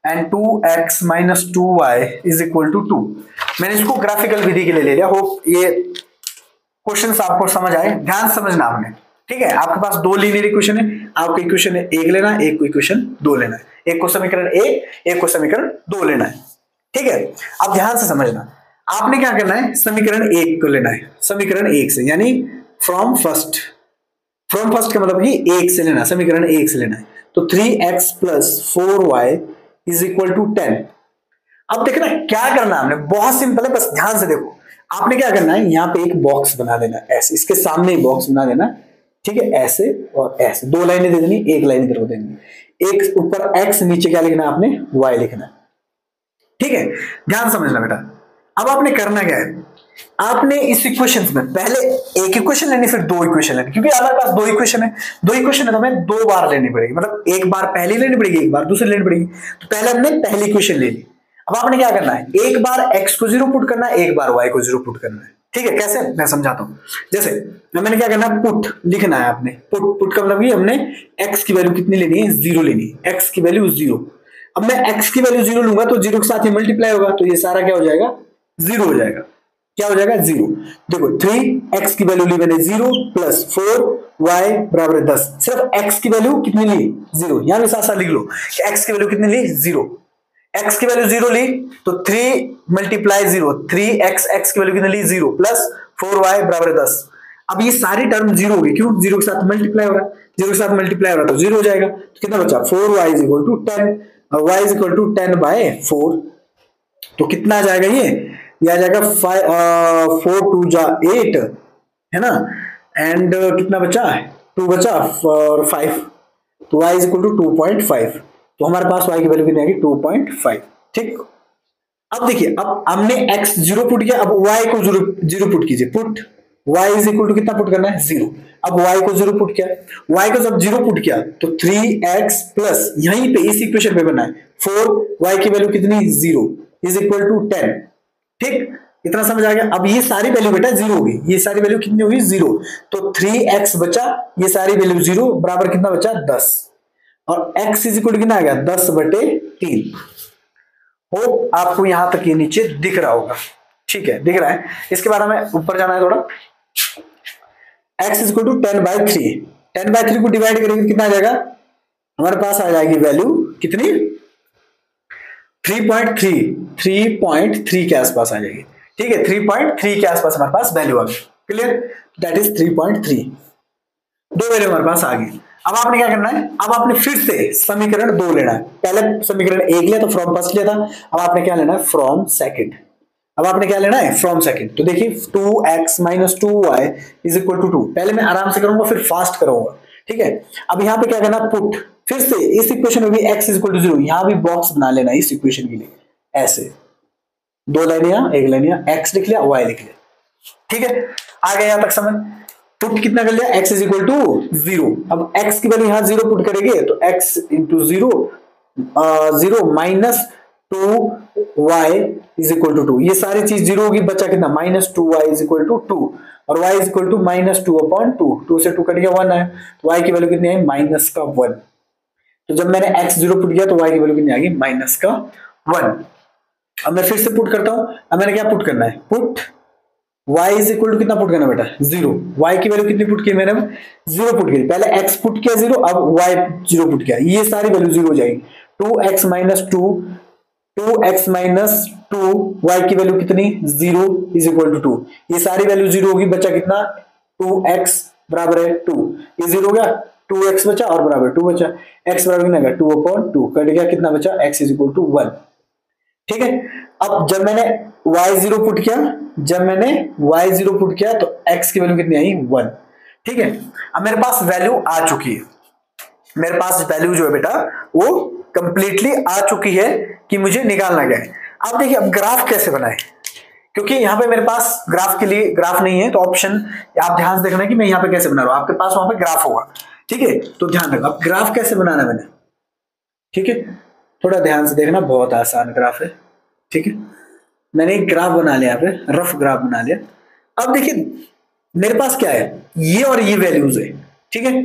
and 2x - 2y = 2। मैंने इसको ग्राफिकल विधि के लिए ले लिया। होप ये क्वेश्चंस आपको समझ आए, ध्यान समझना आपने, ठीक है। आपके पास 2 लीनियर इक्वेशन है, आपको इक्वेशन 1 लेना है, एक को इक्वेशन 2 लेना है, एक को समीकरण 1, एक को समीकरण 2 लेना है, ठीक है। अब ध्यान से समझना, आपने क्या करना है, समीकरण 1 को लेना है, समीकरण 1 से, यानी फ्रॉम फर्स्ट का मतलब कि 1 से लेना, समीकरण 1 से लेना है। तो 3x + 4y = 10। अब देखना क्या करना है हमने, बहुत सिंपल है, बस ध्यान से देखो। आपने क्या करना है, यहाँ पे एक बॉक्स बना देना, ऐसे इसके सामने एक बॉक्स बना देना, ठीक है, ऐसे और ऐसे 2 लाइनें दे देनी, एक लाइन इधर को देनी, एक ऊपर x, नीचे क्या लिखना है आपने, y लिखना है, ठीक है। ध्यान समझना बेटा। अब आपने करना क्या है, आपने इस इक्वेशन में पहले एक इक्वेशन लेनी, फिर 2 इक्वेशन लेनी, क्योंकि हमारे पास 2 इक्वेशन है, 2 इक्वेशन है तो हमें 2 बार लेनी पड़ेगी, मतलब एक बार पहली लेनी पड़ेगी, एक बार दूसरी लेनी पड़ेगी। तो पहले हमने पहली इक्वेशन ले ली। अब आपने क्या करना है, एक बार x को 0 पुट करना है, एक बार y को 0 पुट करना है, ठीक है। कैसे, मैं समझाता हूं। जैसे मैंने क्या करना है, पुट लिखना है आपने, पुट का मतलब ये हमने x की वैल्यू कितनी लेनी है, 0 लेनी है, x की वैल्यू 0। अब मैं x की वैल्यू 0 लूंगा तो 0 के साथ ही मल्टीप्लाई होगा, तो ये सारा क्या हो जाएगा, 0 हो जाएगा। क्या हो जाएगा, 0। देखो 3x की वैल्यू ली मैंने 0 + 4y = 10। सिर्फ x की वैल्यू कितनी ली, 0। यहां भी साथ साथ लिख लो कि x की वैल्यू कितनी ली, 0। x की वैल्यू 0 ली तो 3 × 0, 3x, x की वैल्यू कितनी ली, 0 + 4y = 10। अब ये सारी टर्म 0 होगी, क्यों, 0 के साथ मल्टीप्लाई हो रहा है, 0 के साथ मल्टीप्लाई हो रहा है तो 0 हो जाएगा। तो कितना बचा, 4y = 10 और y = 10/4। तो कितना आ जाएगा, ये आ जाएगा 4 × 2 = 8, है ना, एंड कितना बचा, 2 बचा और 5, तो y = 2.5। तो हमारे पास y की वैल्यू कितनी आएगी, 2.5, ठीक। अब देखिए, अब हमने x 0 पुट किया, अब y को 0 पुट कीजिए, put y is equal to कितना पुट करना है 0। अब y को 0 पुट किया, y को जब 0 पुट किया तो 3x प्लस यहीं पे इस इक्वेशन पे बना है 4y की वैल्यू कितनी 0 इज इक्वल टू 10। ठीक, इतना समझ आ गया। अब ये सारी वैल्यू बेटा 0 होगी, ये सारी वैल्यू कितनी होगी 0, तो 3x बचा, ये सारी वैल्यू 0 बराबर कितना बचा 10, और x इज इक्वल टू कितना आ गया 10/3। होप आपको यहां तक ये नीचे दिख रहा होगा। ठीक है, दिख रहा है। इसके बाद हमें ऊपर जाना है थोड़ा। x इज इक्वल टू 10/3, 10/3 को डिवाइड करेंगे कितना आ जाएगा, हमारे पास आ जाएगी वैल्यू कितनी 3.3 के आसपास आ जाएगी। ठीक है, 3.3 के आसपास हमारे पास वैल्यू आ गई। क्लियर, दैट इज 3.3, दो वैल्यू हमारे पास आ गई। अब आपने क्या करना है, अब आपने फिर से समीकरण 2 लेना है। पहले समीकरण 1 लिया तो फ्रॉम फर्स्ट लिया था, अब आपने क्या लेना है फ्रॉम सेकंड। अब आपने क्या लेना है फ्रॉम सेकंड। तो देखिए 2x minus 2y is equal to 2। पहले मैं आराम से करूंगा फिर फास्ट करूंगा। ठीक है, अब यहां पे क्या करना पुट, फिर से इस इक्वेशन में भी x इज इक्वल टू 0, यहां भी बॉक्स बना लेना इस इक्वेशन के लिए ऐसे, 2 लाइन यहां 1 लाइन यहां, x लिख लिया y लिख लिया। ठीक है, आ गया यहां तक समझ। पुट कितना कर लिया, x इज इक्वल टू 0। अब x की वैल्यू यहां 0 पुट करेंगे तो x into 0 minus 2y is equal to 2, ये सारी चीज 0 होगी, बचा कितना minus 2y is equal to 2, और y is equal to minus 2/2, 2 से 2 कट गया 1 है, तो y की वैल्यू कितनी आई माइनस का 1। तो जब मैंने x 0 पुट किया तो y की वैल्यू कितनी आ गई माइनस का 1। अब मैं फिर से पुट करता हूं। अब मैंने क्या पुट करना है, put y is equal to कितना पुट करना बेटा 0, y की वैल्यू कितनी पुट की मैंने 0 पुट की, पहले x पुट किया 0, अब y 0 पुट किया, ये सारी वैल्यू 0 हो जाएगी। 2x माइनस 2 y की वैल्यू कितनी 0 इज इक्वल टू 2, ये सारी वैल्यू 0 होगी, बचा कितना 2x बराबर है 2, ये 0 हो गया, 2x बचा और बराबर 2 बचा, x बराबर कितना गया 2/2 कट गया, कितना बचा x इज इक्वल टू 1। ठीक है, अब जब मैंने y0 पुट किया, जब मैंने y0 पुट किया तो x की वैल्यू कितनी आई 1। ठीक है, अब मेरे पास वैल्यू आ चुकी है, मेरे पास वैल्यू जो है बेटा वो कंप्लीटली आ चुकी है कि मुझे निकालना क्या है। अब देखिए अब ग्राफ कैसे बनाए, क्योंकि यहाँ पे मेरे पास ग्राफ के लिए ग्राफ नहीं है, तो ऑप्शन आप ध्यान से देखना कि मैं यहाँ पे कैसे बना रहा हूं, आपके पास वहां पे ग्राफ होगा। ठीक है, तो ध्यान रखो अब ग्राफ कैसे बनाना मैंने। ठीक है, थोड़ा ध्यान से देखना, बहुत आसान ग्राफ है। ठीक है, मैंने एक ग्राफ बना लिया, यहाँ पे रफ ग्राफ बना लिया। अब देखिए मेरे पास क्या है, ये और ये वैल्यूज है। ठीक है,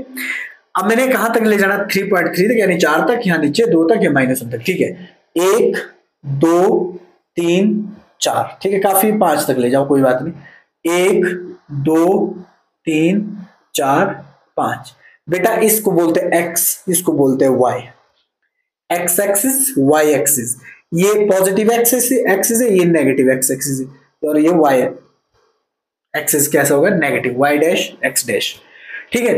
अब मैंने कहां तक ले जाना 3.3 तक, यानी 4 तक, यहाँ नीचे 2 तक या -1 तक। ठीक है, 1 2 3 4, ठीक है काफी, 5 तक ले जाओ कोई बात नहीं। 1 2 3 4 5, बेटा इसको बोलते हैं x, इसको बोलते हैं y, x axis y axis, ये पॉजिटिव एक्सिस है, ये नेगेटिव x एक्सिस है, और ये y एक्सिस कैसा होगा negative, y dash x dash. ठीक है,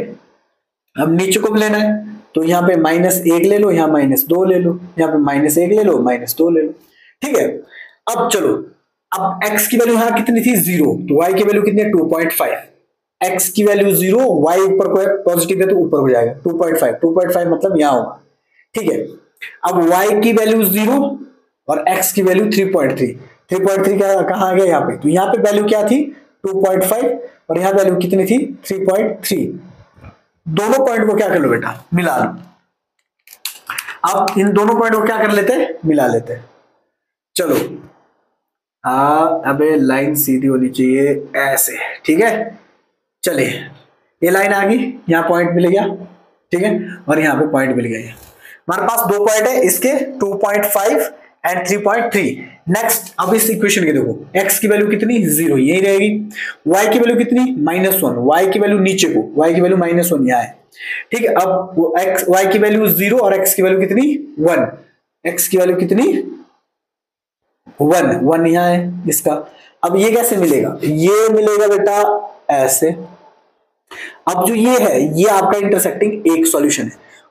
अब नीचे को भी लेना है, तो यहाँ पे -1 ले लो, यहाँ -2 ले लो, यहाँ पे -1 ले लो, -2 ले लो। ठीक है, अब चलो, अब x की वैल्यू यहाँ कितनी थी 0, तो y की वैल्यू कितनी है 2.5, x की वैल्यू 0, y ऊपर को है पॉजिटिव है तो ऊपर हो जाएगा 2.5 मतलब यहाँ होगा। ठीक है, अब y की वैल्यू 0 और x की वैल्यू 3.3 क्या कहाँ आ गया यहाँ पे, तो यहाँ पे वैल्यू क्या थी 2.5 और यहाँ वैल्यू कितनी थी 3.3। दोनों पॉइंट को क्या कर लो बेटा मिला लो। अब इन दोनों पॉइंट को क्या कर लेते हैं मिला लेते हैं। चलो अबे लाइन सीधी होनी चाहिए ऐसे। ठीक है, चलिए ये लाइन आ गई, यहाँ पॉइंट मिल गया। ठीक है, और यहाँ पे पॉइंट मिल गया। हमारे पास 2 पॉइंट है इसके 2.5 एंड 3.3। नेक्स्ट अब इस इक्वेशन के देखो, x की वैल्यू कितनी 0 यही रहेगी, y की वैल्यू कितनी -1, y की वैल्यू नीचे को, y की वैल्यू -1 यहाँ है। ठीक है, अब y की वैल्यू 0 और x की वैल्यू कितनी 1, x की वैल्यू कितनी 1 यहाँ है इसका। अब ये कैसे मिलेगा, ये मिलेगा बेटा ऐसे। अब जो ये है ये आपका इंटरसेक्टिंग एक सॉल्यूशन है,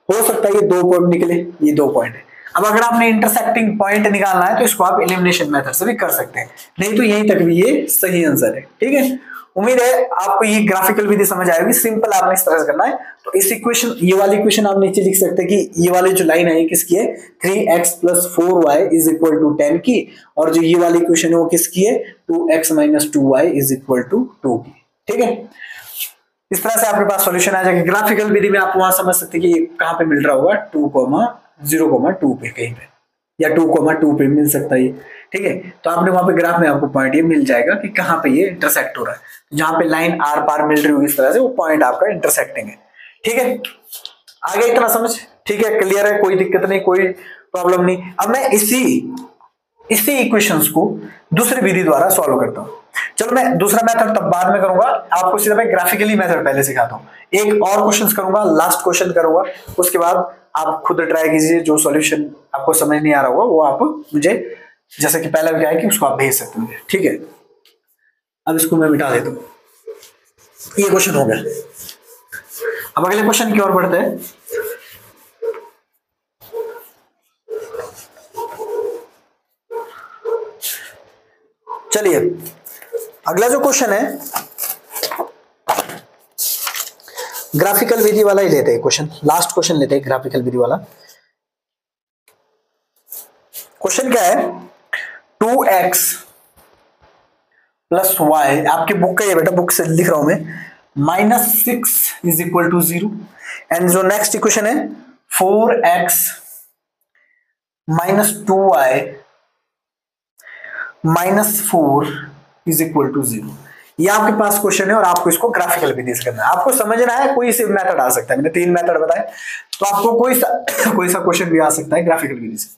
हो सकता है ये 2 पॉइंट निकले, ये 2 पॉइंट है। अब अगर आपने इंटरसेक्टिंग पॉइंट निकालना है तो इसको आप एलिमिनेशन मेथड से भी कर सकते हैं, नहीं तो यहीं तक भी ये सही आंसर है। ठीक है, उम्मीद है आपको ये ग्राफिकल विधि समझ आएगी। सिंपल आपने इस तरह से करना है। तो इस इक्वेशन, ये वाली इक्वेशन आप नीचे लिख सकते हैं कि ये वाली जो लाइन है किसकी है 3x + 4y = 10 की, और जो ये वाली इक्वेशन है वो किसकी है 2x - 2y = 2 की। ठीक है, इस तरह से आपके पास सॉल्यूशन आ जाएगा। ग्राफिकल विधि में आप वहां समझ सकते हैं कि कहां पे मिल रहा होगा 2,0,2 पे कहीं पे, या 2,2 पे मिल सकता है ये। ठीक है, तो आपने वहां पे ग्राफ में आपको पॉइंट ये मिल जाएगा कि कहां पे ये इंटरसेक्ट हो रहा है। जहां पे लाइन आर पार मिल रही होगी इस तरह से, वो पॉइंट आपका इंटरसेक्टिंग है। ठीक है, आगे इतना समझ, ठीक है, क्लियर है, कोई दिक्कत नहीं, कोई प्रॉब्लम नहीं। अब मैं इसी इक्वेशंस को दूसरी विधि द्वारा सॉल्व करता हूं। चलो मैं दूसरा मेथड तब बाद में करूंगा, आपको सीधा मैं ग्राफिकली मेथड पहले सिखाता हूं। एक और क्वेश्चन करूंगा, लास्ट क्वेश्चन करूंगा, उसके बाद आप खुद ट्राई कीजिए। जो सॉल्यूशन आपको समझ नहीं आ रहा होगा वो आप मुझे, जैसे कि पहले भी कहा है कि उसको आप भेज सकते हैं। ठीक है, अब इसको मैं मिटा देता हूं, ये क्वेश्चन हो गया। अब अगले क्वेश्चन की ओर बढ़ते हैं। चलिए अगला जो क्वेश्चन है ग्राफिकल विधि वाला ही लेते हैं क्वेश्चन, लास्ट क्वेश्चन लेते हैं ग्राफिकल विधि वाला। क्वेश्चन क्या है, 2x प्लस वाई, आपकी बुक का ये बेटा, बुक से लिख रहा हूं मैं, -6 इज इक्वल टू 0। एंड जो नेक्स्ट इक्वेशन है 4x minus 2y -4 is equal to 0। ये आपके पास क्वेश्चन है और आपको इसको ग्राफिकल विधि से करना है। आपको समझना है, कोई से मेथड आ सकता है, मैंने 3 मेथड बताए, तो आपको कोई सा क्वेश्चन भी आ सकता है ग्राफिकल विधि से।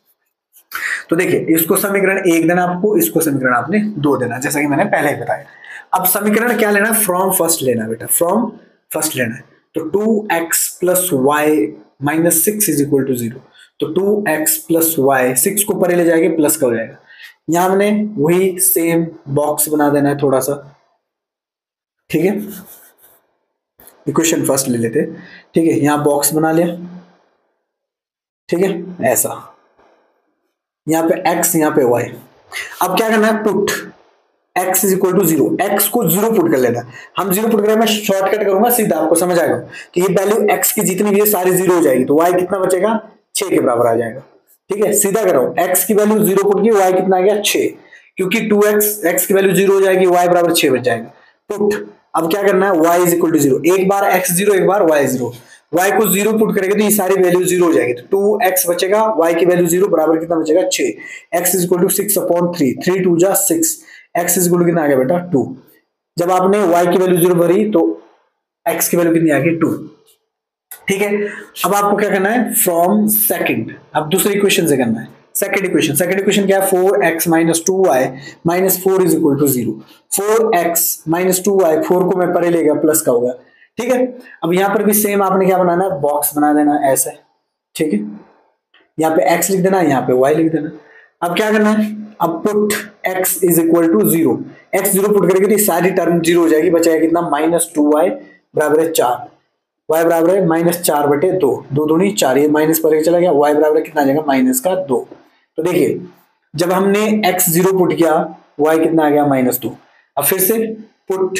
तो देखिए, इसको समीकरण 1 देना आपको, इसको समीकरण आपने 2 देना, जैसा कि मैंने पहले ही बताया। अब समीकरण क्या लेना है, फ्रॉम फर्स्ट लेना है बेटा, फ्रॉम फर्स्ट लेना है। तो 2x plus Y minus 6 is equal to 0। तो 2x प्लस वाई, 6 को परे ले जाएंगे, प्लस का हो जाएगा। यहां हमने वही सेम बॉक्स बना देना है थोड़ा सा। ठीक है, इक्वेशन फर्स्ट ले लेते, ठीक है, यहां बॉक्स बना लिया। ठीक है, ऐसा, यहां पे x, यहां पे y। अब क्या करना है, put x is equal to 0, x को 0 पुट कर लेना। हम 0 पुट करेंगे, मैं शॉर्टकट करूंगा, सीधा आपको समझ आएगा। तो ये वैल्यू x की जितनी भी है सारी 0 हो जाएगी, तो y कितना बचेगा, 6 के बराबर आ जाएगा। ठीक है, सीधा कर रहा हूं, x की वैल्यू 0 पुट की, y कितना आ गया 6, क्योंकि 2x, x की वैल्यू 0 हो जाएगी, y बराबर 6 बच जाएगा। पुट, अब क्या करना है, y इज इक्वल टू 0, एक बार x 0, एक बार y 0। y को 0 पुट करेंगे तो ये सारी वैल्यू 0 हो जाएगी, तो 2x बचेगा, y की वैल्यू 0 बराबर कितना बचेगा 6, x इज इक्वल टू 6/3, 3 2 जा 6, x इज इक्वल टू कितना आ गया बेटा 2। जब आपने y की वैल्यू 0 भरी तो x की वैल्यू कितनी आ गई 2। ठीक है, अब आपको क्या करना है, फ्रॉम सेकंड, अब दूसरी इक्वेशन से करना है। सेकंड इक्वेशन क्या है, 4x minus 2y minus 4 is equal to 0। 4x minus 2y, 4 को मैं परे ले गया, प्लस का होगा। ठीक है, अब यहां पर भी सेम आपने क्या बनाना है, बॉक्स बना देना ऐसे। ठीक है, यहाँ पे x लिख देना, यहाँ पे y लिख देना। अब क्या करना है, अब put x is equal to 0, x 0 put करेंगे तो ये सारी टर्म 0 हो जाएगी, बचाएगा कितना, -2y बराबर है 4, y बराबर है -4/2, 2 दूनी 4, ये माइनस पर चला गया, y बराबर कितना आ जाएगा -2। तो देखिए, जब हमने x 0 पुट किया, y कितना आ गया -2। अब फिर से put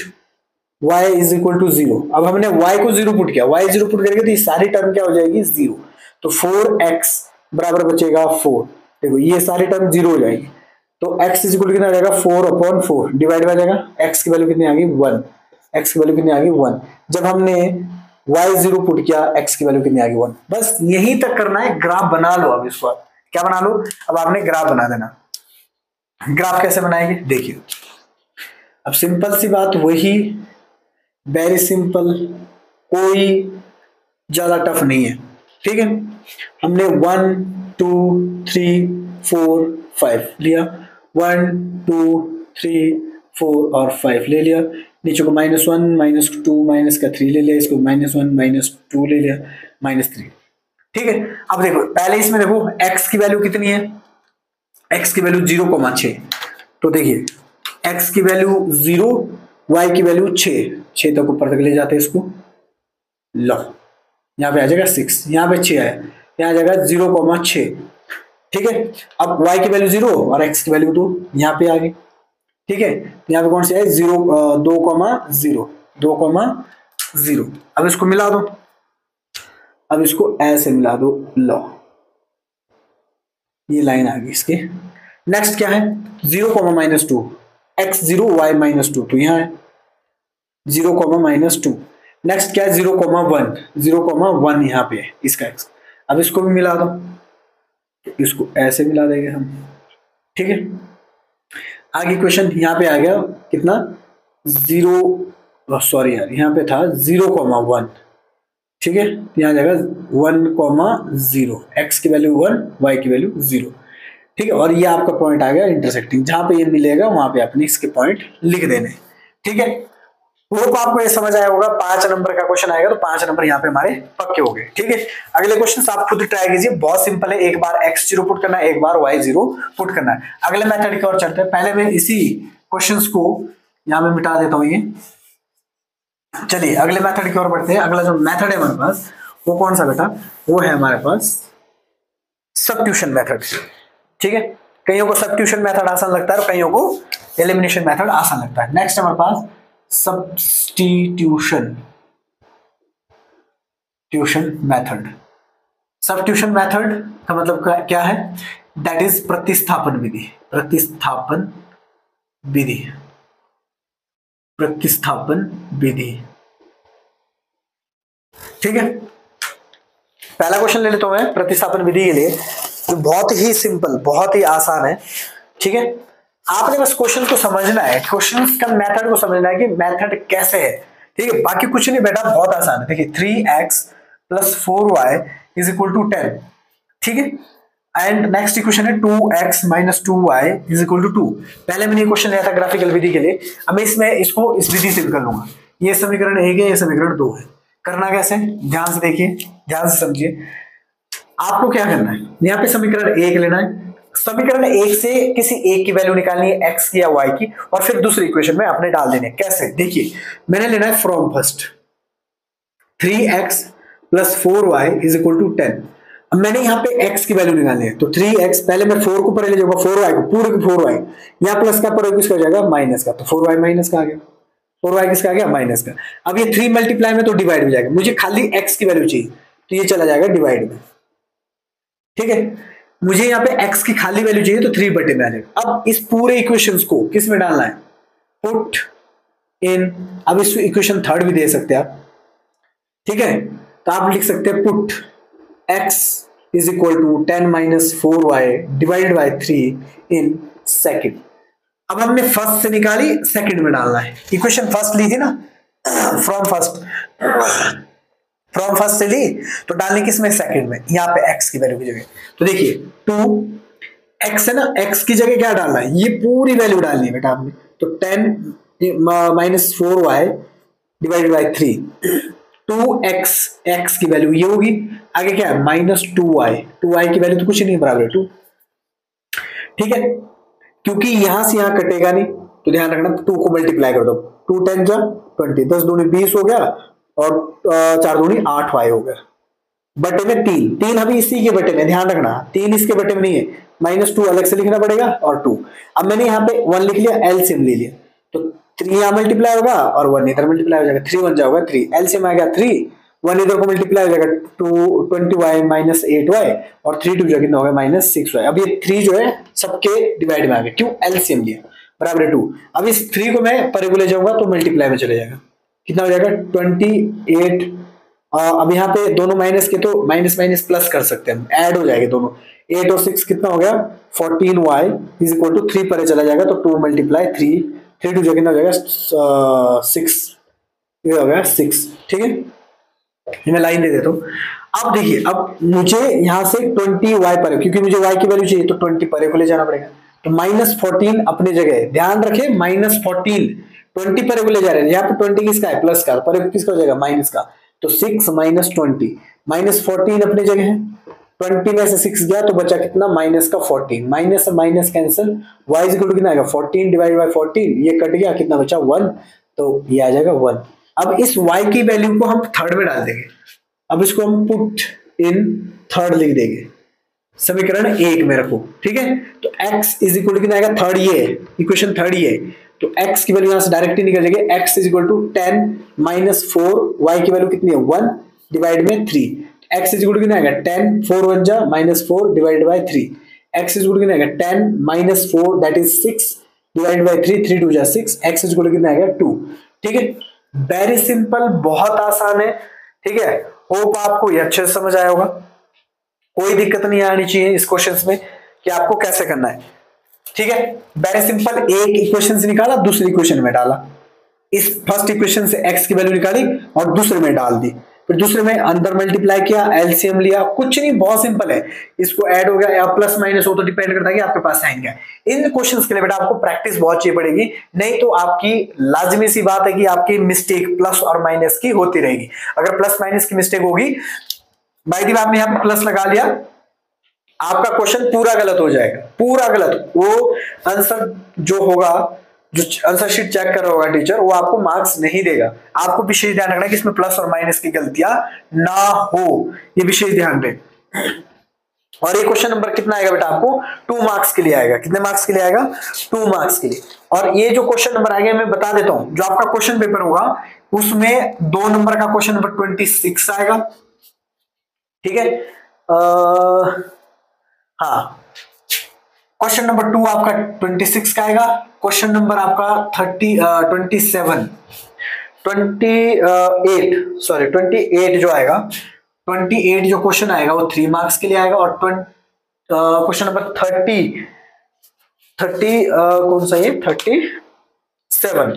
y is equal to 0, अब हमने y को 0 पुट किया, y 0 पुट करेंगे तो ये सारी टर्म क्या हो जाएगी 0, तो 4x बराबर बचेगा 4। देखो ये सारी टर्म 0 हो जाएगी, तो x इज इक्वल कितना आ जाएगा 4/4, डिवाइड हो जाएगा, x की वैल्यू कितनी आ गई 1, x की वैल्यू कितनी आ गई 1। जब हमने y 0 पुट किया, x की वैल्यू कितनी आ गई 1। बस यहीं तक करना है, ग्राफ बना लो। अब इसको क्या बना लो, अब आपने ग्राफ बना देना। ग्राफ कैसे बनाएंगे देखिए, अब सिंपल सी बात, वही वेरी सिंपल, कोई ज्यादा टफ नहीं है। ठीक है, हमने 1 2 3 4 5 लिया, 1 2 3 4 और 5 ले लिया, नीचे को -1 -2 -3 ले लिया, इसको -1 -2 ले लिया, -3। ठीक है, अब देखो पहले इसमें देखो x की वैल्यू कितनी है, x की वैल्यू 0,6। तो देखिए x की वैल्यू 0, y की वैल्यू 6 तक ऊपर तक ले जाते हैं इसको, लो यहाँ पे आ जाएगा 6, यहाँ पे 6 है, यहाँ आ जाएगा 0,6। ठीक है, अब y की वैल्यू 0 और x की वैल्यू 2 यहाँ पे आ गई। ठीक है, यहाँ पे कौन सी है 2,0। अब इसको मिला दो, अब इसको ऐसे मिला दो, लो ये लाइन आ गई इसकी। नेक्स्ट क्या है 0, -2, x 0 y -2, तो यहाँ है 0,-2। नेक्स्ट क्या है 0,1, 0,1 यहाँ पे है इसका x। अब इसको भी मिला दो, इसको ऐसे मिला देंगे हम, ठीक है। आगे क्वेश्चन यहाँ पे आ गया कितना 0, सॉरी यार यहाँ पे था 0,1, ठीक है। यहाँ जाएगा 1,0, x की वैल्यू 1, y की वैल्यू 0, ठीक है। और ये आपका पॉइंट आ गया इंटरसेक्टिंग, जहां पे ये मिलेगा वहां पे आपने इसके पॉइंट लिख देने, ठीक है। होप आपको ये समझ आया होगा। 5 नंबर का क्वेश्चन आएगा तो 5 नंबर यहाँ पे हमारे पक्के हो गए, ठीक है। अगले क्वेश्चन आप खुद ट्राई कीजिए, बहुत सिंपल है। एक बार x0 पुट करना है, एक बार y0 पुट करना है। अगले मेथड की ओर चलते हैं। पहले मैं इसी क्वेश्चंस को यहाँ पे मिटा देता हूँ ये। चलिए अगले मेथड की ओर बढ़ते हैं। अगला जो मेथड है हमारे पास वो कौन सा बेटा, वो है हमारे पास सब्स्टिट्यूशन मेथड, ठीक है। कईयों को सब्स्टिट्यूशन मेथड आसान लगता है और कईयों को एलिमिनेशन मेथड आसान लगता है। नेक्स्ट हमारे पास सब्स्टिट्यूशन मेथड। सब्स्टिट्यूशन मेथड का मतलब क्या है, दैट इज प्रतिस्थापन विधि, प्रतिस्थापन विधि, प्रतिस्थापन विधि, ठीक है। पहला क्वेश्चन ले लेता हूं मैं प्रतिस्थापन विधि के लिए, तो बहुत ही सिंपल, बहुत ही आसान है, ठीक है। आपने बस क्वेश्चन को समझना है, क्वेश्चन का मेथड को समझना है कि मेथड कैसे है, ठीक है। बाकी कुछ नहीं बेटा, बहुत आसान है। देखिए 3x + 4y = 10, ठीक है। एंड नेक्स्ट इक्वेशन है 2x - 2y = 2। पहले मैंने ये क्वेश्चन लिया था ग्राफिकल विधि के लिए, अब इसमें इसको इस विधि से कर लूंगा। ये समीकरण 1 है, ये समीकरण 2 है। करना कैसे, ध्यान से देखिए, ध्यान से समझिए। आपको क्या करना है, यहाँ पे समीकरण 1 लेना है, समीकरण 1 से किसी एक की वैल्यू निकालनी है, x की या y की, और फिर दूसरी इक्वेशन में आपने डाल देने। कैसे, देखिए मैंने लेना है फ्रॉम फर्स्ट 3x + 4y = 10। अब मैंने यहाँ पे x की वैल्यू निकालनी है, तो 3x, पहले मैं 4 को परे ले जाऊंगा, 4y को, पूरे को 4y, यहाँ प्लस का परे किसका हो जाएगा, माइनस का, तो 4y माइनस का आ गया, 4y किसका आ गया, माइनस का। अब ये 3 मल्टीप्लाई में तो डिवाइड हो जाएगा, मुझे खाली x की वैल्यू चाहिए, तो ये चला जाएगा डिवाइड में, ठीक है। मुझे यहाँ पे x की खाली वैल्यू चाहिए तो 3 बटे में आ जाएगा। अब इस पूरे इक्वेशंस को किस में डालना है, पुट इन। अब इस इक्वेशन थर्ड भी दे सकते हैं आप, ठीक है। तो आप लिख सकते हैं put x = 10 - 4y / 3 in second. अब हमने फर्स्ट से निकाली, सेकंड में डालना है। इक्वेशन फर्स्ट ली थी ना, फ्रॉम फर्स्ट से ली, तो डालनी किस में, सेकंड में, यहाँ पे x की वैल्यू की जगह। तो देखिए 2x है ना, x की जगह क्या डालना है, ये पूरी वैल्यू डालनी है बेटा आपने। तो 10 - 4y / 3, 2x, x की वैल्यू ये होगी, आगे क्या है -2y, 2y की वैल्यू तो कुछ नहीं, बराबर है 2, ठीक है। क्योंकि यहां से यहां कटेगा नहीं, तो ध्यान रखना 2 को मल्टीप्लाई कर दो, 2 10 जा 20, 10 दूनी 20 हो गया, और 4 दूनी 8y हो गया, बटे में 3 अभी इसी के बटे में, ध्यान रखना 3 इसके बटे में नहीं है, -2 अलग से लिखना पड़ेगा, और 2। अब मैंने यहाँ पे 1 लिख लिया, एलसीएम ले लिया, तो 3 यहाँ मल्टीप्लाई होगा और 1 इधर मल्टीप्लाई हो जाएगा, 3 1 जाएगा 3, एलसीएम आ गया 3, 1 इधर को मल्टीप्लाई हो जाएगा 20y - 8y, और 3 2 जो कितना होगा -6y। अब ये 3 जो है सबके डिवाइड में आ गया, क्यों, एलसीएम लिया, बराबर है 2। अब इस 3 को मैं परे को ले जाऊंगा तो मल्टीप्लाई में चले जाएगा, कितना हो जाएगा 28। अब यहाँ पे दोनों माइनस के, तो माइनस माइनस प्लस कर सकते हैं, ऐड हो जाएंगे दोनों, 8 और 6 कितना हो गया 14y = 3 परे चला जाएगा, तो 2 × 3, 3 2 जो कितना हो जाएगा 6, ये हो गया 6, ठीक है। मैं लाइन दे देता हूँ। अब देखिए, अब मुझे यहाँ से 20y परे, क्योंकि मुझे y की वैल्यू चाहिए तो 20 परे को ले जाना पड़ेगा, तो -14 अपनी जगह, ध्यान रखें -14, 20 परे को ले जा रहे हैं, यहाँ पे 20 किसका है, प्लस का, परे किसका हो जाएगा, माइनस का, तो 6 - 20, -14 अपनी जगह है, 20 में से 6 गया तो बचा कितना, -14, माइनस से माइनस कैंसिल, y = कितना आएगा 14 / 14, ये कट गया, कितना बचा 1, तो ये आ जाएगा 1। अब इस y की वैल्यू को हम थर्ड में डाल देंगे, अब इसको हम पुट इन थर्ड लिख देंगे, समीकरण 1 में रखो, ठीक है। तो x = कितना आएगा, थर्ड ये है, इक्वेशन थर्ड ये है, तो x की वैल्यू यहां से डायरेक्ट ही निकल जाएगी, x = 10 - 4, y की वैल्यू कितनी है 1 डिवाइड में 3, x = कितना आएगा 10, 4 1 जा -4 डिवाइड बाय 3, x = कितना आएगा 10 - 4 दैट इज 6 डिवाइड बाय 3, 3 2 जा 6, x = कितना आएगा 2, ठीक है। वेरी सिंपल, बहुत आसान है। ठीक है, होप आपको ये अच्छे से समझ आया होगा। कोई दिक्कत नहीं आनी चाहिए इस क्वेश्चंस में कि आपको कैसे करना है। ठीक है, वेरी सिंपल, एक इक्वेशन से निकाला, दूसरी इक्वेशन में डाला। इस फर्स्ट इक्वेशन से x की वैल्यू निकाली और दूसरे में डाल दी, फिर दूसरे में अंदर मल्टीप्लाई किया, एलसीएम लिया, कुछ नहीं, बहुत सिंपल है। इसको ऐड हो गया या प्लस माइनस हो तो डिपेंड करता है कि आपके पास साइन क्या है। इन क्वेश्चंस के लिए बेटा आपको प्रैक्टिस बहुत चाहिए पड़ेगी, नहीं तो आपकी लाजमी सी बात है कि आपकी मिस्टेक प्लस और माइनस की होती रहेगी। अगर प्लस माइनस की मिस्टेक होगी, बाय द वे आपने यहां पे प्लस लगा लिया, आपका क्वेश्चन पूरा गलत हो जाएगा, पूरा गलत। वो आंसर जो होगा, जो आंसर शीट चेक कर रहा होगा टीचर, वो आपको मार्क्स नहीं देगा। आपको विशेष ध्यान रखना है कि इसमें प्लस और माइनस की गलतियां ना हो, ये विशेष ध्यान दें। और ये क्वेश्चन नंबर कितना आएगा बेटा आपको? 2 मार्क्स के लिए आएगा। कितने मार्क्स के लिए आएगा? 2 मार्क्स के लिए। और ये जो क्वेश्चन नंबर आएगा मैं बता देता हूं, जो आपका क्वेश्चन पेपर होगा उसमें 2 नंबर का क्वेश्चन नंबर 26 आएगा। ठीक है, हाँ, क्वेश्चन नंबर 2 आपका 26 का आएगा। क्वेश्चन नंबर आपका 28 जो आएगा, 28 जो क्वेश्चन आएगा वो 3 मार्क्स के लिए आएगा। और क्वेश्चन नंबर 30 कौन सा ये 37,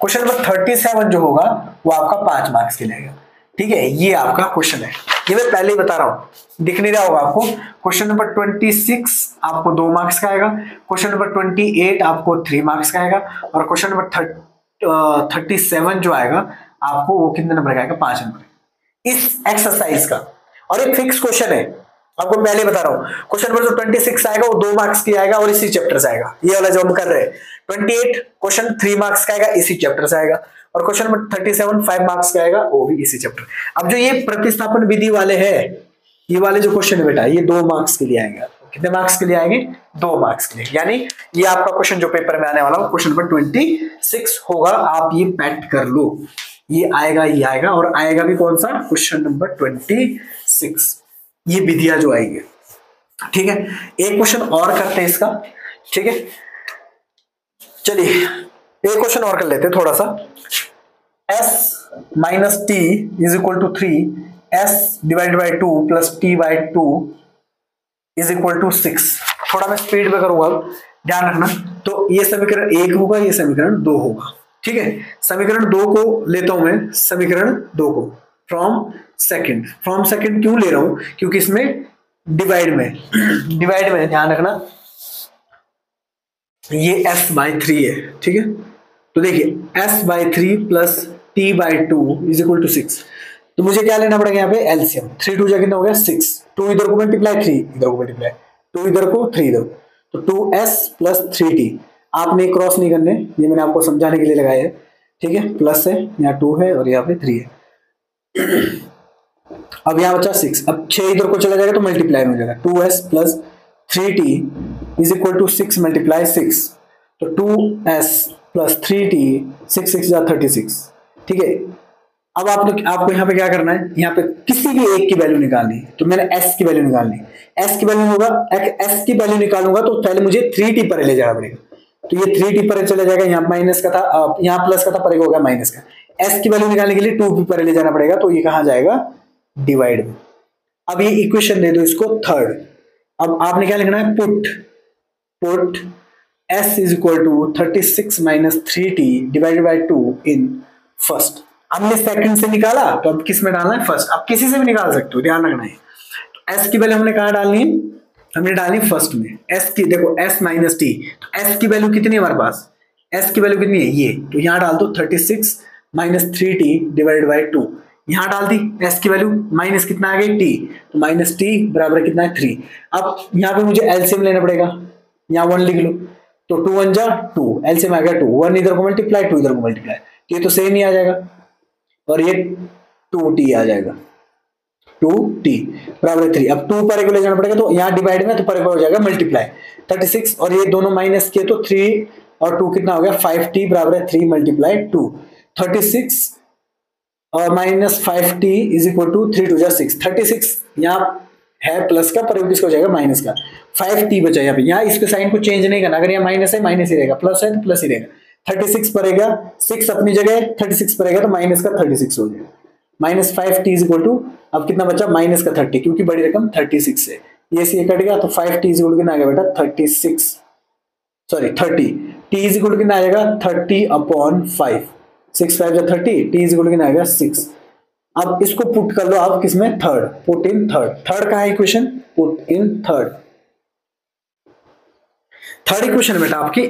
क्वेश्चन नंबर 37 जो होगा वो आपका 5 मार्क्स के लिए आएगा। ठीक है, ये आपका क्वेश्चन है, ये मैं पहले ही बता रहा हूं, दिख नहीं रहा होगा आपको। क्वेश्चन नंबर 26 आपको 2 मार्क्स का आएगा, क्वेश्चन नंबर 28 आपको 3 मार्क्स का आएगा, और क्वेश्चन नंबर 37 जो आएगा आपको वो कितने नंबर का आएगा? 5 नंबर इस एक्सरसाइज का। और एक फिक्स क्वेश्चन है, आपको पहले बता रहा हूं, क्वेश्चन नंबर जो 26 आएगा वो 2 मार्क्स की आएगा और इसी चैप्टर से आएगा, ये वाला जो हम कर रहे हैं। 28 क्वेश्चन 3 मार्क्स का आएगा, इसी चैप्टर से आएगा। और क्वेश्चन नंबर 37 5 मार्क्स का आएगा, वो भी इसी चैप्टर। अब जो ये प्रतिस्थापन विधि वाले हैं, ये वाले जो क्वेश्चन है बेटा, ये 2 मार्क्स के लिए आएंगे। कितने मार्क्स के लिए आएंगे? 2 मार्क्स के लिए। यानी ये आपका क्वेश्चन जो पेपर में आने वाला क्वेश्चन नंबर 26 होगा। आप ये पैट कर लो, ये आएगा और आएगा भी कौन सा? क्वेश्चन नंबर 26, ये विधियां जो आएंगे। ठीक है, एक क्वेश्चन और करते हैं इसका। ठीक है, चलिए एक क्वेश्चन और कर लेते हैं थोड़ा सा। s minus T is equal to 3, s divided by 2 plus T by 2 is equal to 6। थोड़ा मैं स्पीड में करूंगा, ध्यान रखना। तो ये समीकरण 1 होगा, ये समीकरण 2 होगा। ठीक है, समीकरण 2 को लेता हूं मैं, समीकरण 2 को फ्रॉम सेकंड क्यों ले रहा हूं? क्योंकि इसमें डिवाइड में ध्यान रखना, ये s बाई 3 है। ठीक है, तो देखिए s by 3 plus t by 2 is equal to 6। तो मुझे क्या लेना पड़ेगा यहाँ पे? एलसीएम। 3 2 कितना हो गया? 6। 2 इधर को मल्टीप्लाई, 3 इधर को मल्टीप्लाई, 2 इधर को 3 इधर को, तो 2s प्लस 3t। आपने क्रॉस नहीं करने, ये मैंने आपको समझाने के लिए लगाया है। ठीक है, प्लस है, यहाँ 2 है और यहाँ पे 3 है। अब यहाँ बचा 6, अब 6 इधर को चला जाएगा तो मल्टीप्लाई में हो जाएगा, 2s plus 3t is equal to 6 multiply 6, तो 2s प्लस 3t, 6 6 जा 36। ठीक है, अब आपको यहाँ पे क्या करना है? यहाँ पे किसी भी एक की वैल्यू निकालनी है। तो मैंने s की वैल्यू निकालनी, s की वैल्यू होगा, s की वैल्यू निकालूंगा तो पहले मुझे 3t पर ले जाना पड़ेगा। तो ये 3t पर चला जाएगा, यहाँ माइनस का था, यहाँ प्लस का था, पर होगा माइनस का। s की वैल्यू निकालने के लिए 2p पर ले जाना पड़ेगा, तो ये कहाँ जाएगा? डिवाइड में। अब ये इक्वेशन दे दो इसको थर्ड। अब आपने क्या लिखना है? Put s is equal to 36 minus 3t divided by 2 in first. हमने सेकंड से निकाला, तो अब किस में डालना है? फर्स्ट। आप किसी से भी निकाल सकते हो, ध्यान रखना है। तो s की वैल्यू हमने कहाँ डालनी है? हमने डालनी फर्स्ट में। s की देखो, s माइनस टी, तो s की वैल्यू कितनी है हमारे पास? s की वैल्यू कितनी है? ये, तो यहाँ डाल दो 36 माइनस 3t डिवाइडेड बाई 2। यहाँ डाल दी s की वैल्यू, माइनस कितना आ गई? t, तो माइनस t बराबर कितना है? 3। अब यहाँ पे मुझे एलसीएम लेना पड़ेगा, यहाँ 1 लिख लो, तो 2 1 जा 2, एलसीएम आ गया 2, 1 इधर को मल्टीप्लाई, 2 इधर को मल्टीप्लाई, ये तो सेम ही आ जाएगा, और ये 2t आ जाएगा, 2t बराबर 3। अब 2 पर ले जाना पड़ेगा, तो यहाँ डिवाइड में, तो पर हो जाएगा मल्टीप्लाई 36, और ये दोनों माइनस किए तो 3 और 2 कितना हो गया? 5t बराबर है 3 मल्टीप्लाई 2। 36 और minus 5t is equal to 3 2 जा 6। 36 यहाँ है प्लस का, पर किसका हो जाएगा? माइनस का। 5t बचा यहाँ पे। यहाँ इसके साइन को चेंज नहीं करना, अगर यहाँ माइनस है माइनस ही रहेगा, प्लस है तो प्लस ही रहेगा। 36 पड़ेगा, 6 अपनी जगह, 36 पड़ेगा तो माइनस का 36 हो जाएगा, -5t इज इक्वल टू, अब कितना बचा माइनस का 30, क्योंकि बड़ी रकम 36 है, ये से ये कट गया तो 5t इज इक्वल टू कितना आ गया बेटा 36, sorry 30, t is equal to कितना आ जाएगा 30/5, 6 5 जा 30, t इज इक्वल टू कितना आ गया 6। अब इसको पुट कर लो आप किसमें, third, put in third, third कहां है equation, put in third, third equation बेटा आपकी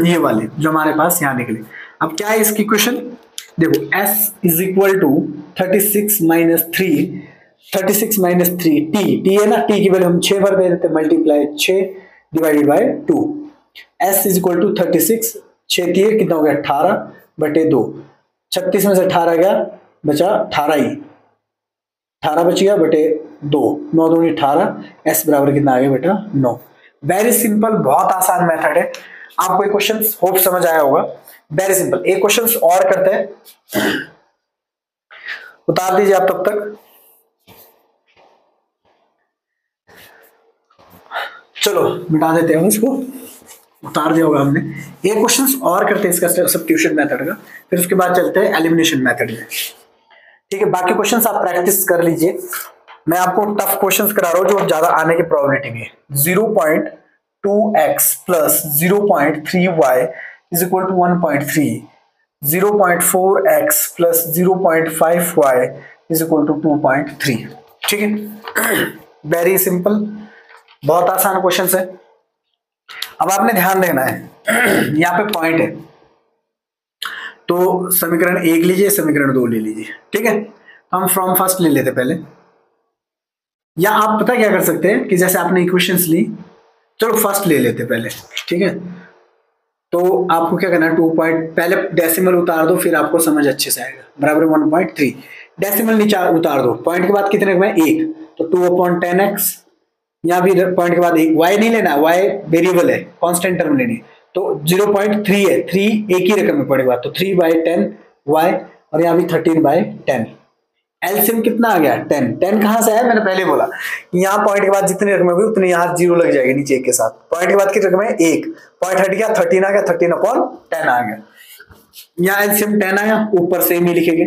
ये वाली जो हमारे पास यहां निकली। अब क्या है इसकी इक्वेशन, देखो s is equal to 36 minus 3, 36 minus 3 t है ना, t की वैल्यू हम 6 बार दे देते, multiply 6 divided by 2, s is equal to 36, 6 3 कितना हो गया 18/2, 36 में से 18 गया बचा 18 ही, 18 बच गया बटे 2, 9 दूनी 18, s बराबर कितना आ गया बेटा 9। वेरी सिंपल, बहुत आसान मेथड है, आपको ये क्वेश्चन होप समझ आया होगा, वेरी सिंपल। एक क्वेश्चन और करते हैं, उतार दीजिए आप तब तक, चलो मिटा देते हैं इसको, उतार दिया होगा हमने। एक क्वेश्चन और करते हैं इसका सब्स्टिट्यूशन मेथड का, फिर उसके बाद चलते हैं एलिमिनेशन मेथड में, ठीक है। बाकी क्वेश्चंस आप प्रैक्टिस कर लीजिए, मैं आपको टफ क्वेश्चंस करा रहा हूं जो ज्यादा आने की प्रोबेबिलिटी भी है। 0.2x plus 0.3y is equal to 1.3, 0.4x plus 0.5y is equal to 2.3, ठीक है। वेरी सिंपल, बहुत आसान क्वेश्चन है। अब आपने ध्यान देना है यहाँ पे पॉइंट है, तो समीकरण 1 लीजिए, समीकरण 2 ले लीजिए, ठीक है। हम फ्रॉम फर्स्ट ले लेते पहले, या आप पता क्या कर सकते हैं कि जैसे आपने इक्वेशंस ली, चलो फर्स्ट ले लेते पहले, ठीक है। तो आपको क्या करना है, 2 पॉइंट पहले डेसिमल उतार दो, फिर आपको समझ अच्छे से आएगा, बराबर 1.3, डेसिमल नीचे उतार दो, पॉइंट के बाद कितने रखना है 1, तो 2/10x, यहाँ भी पॉइंट के बाद 1, y नहीं लेना, y वेरिएबल है, कांस्टेंट टर्म लेनी, तो 0.3 है, 3 एक ही रकम में पड़ेगा, तो 3/10 y, और यहाँ भी 13/10, एलसीएम कितना आ गया 10, 10 कहां से आया, मैंने पहले बोला यहाँ पॉइंट के बाद जितनी रकम होगी उतनी यहाँ जीरो लग जाएगी नीचे एक के साथ, पॉइंट के बाद की रकम है 1, पॉइंट हट गया 13 आ गया, 13/10 आ गया, यहाँ एलसीएम 10 आया, ऊपर सेम ही लिखेंगे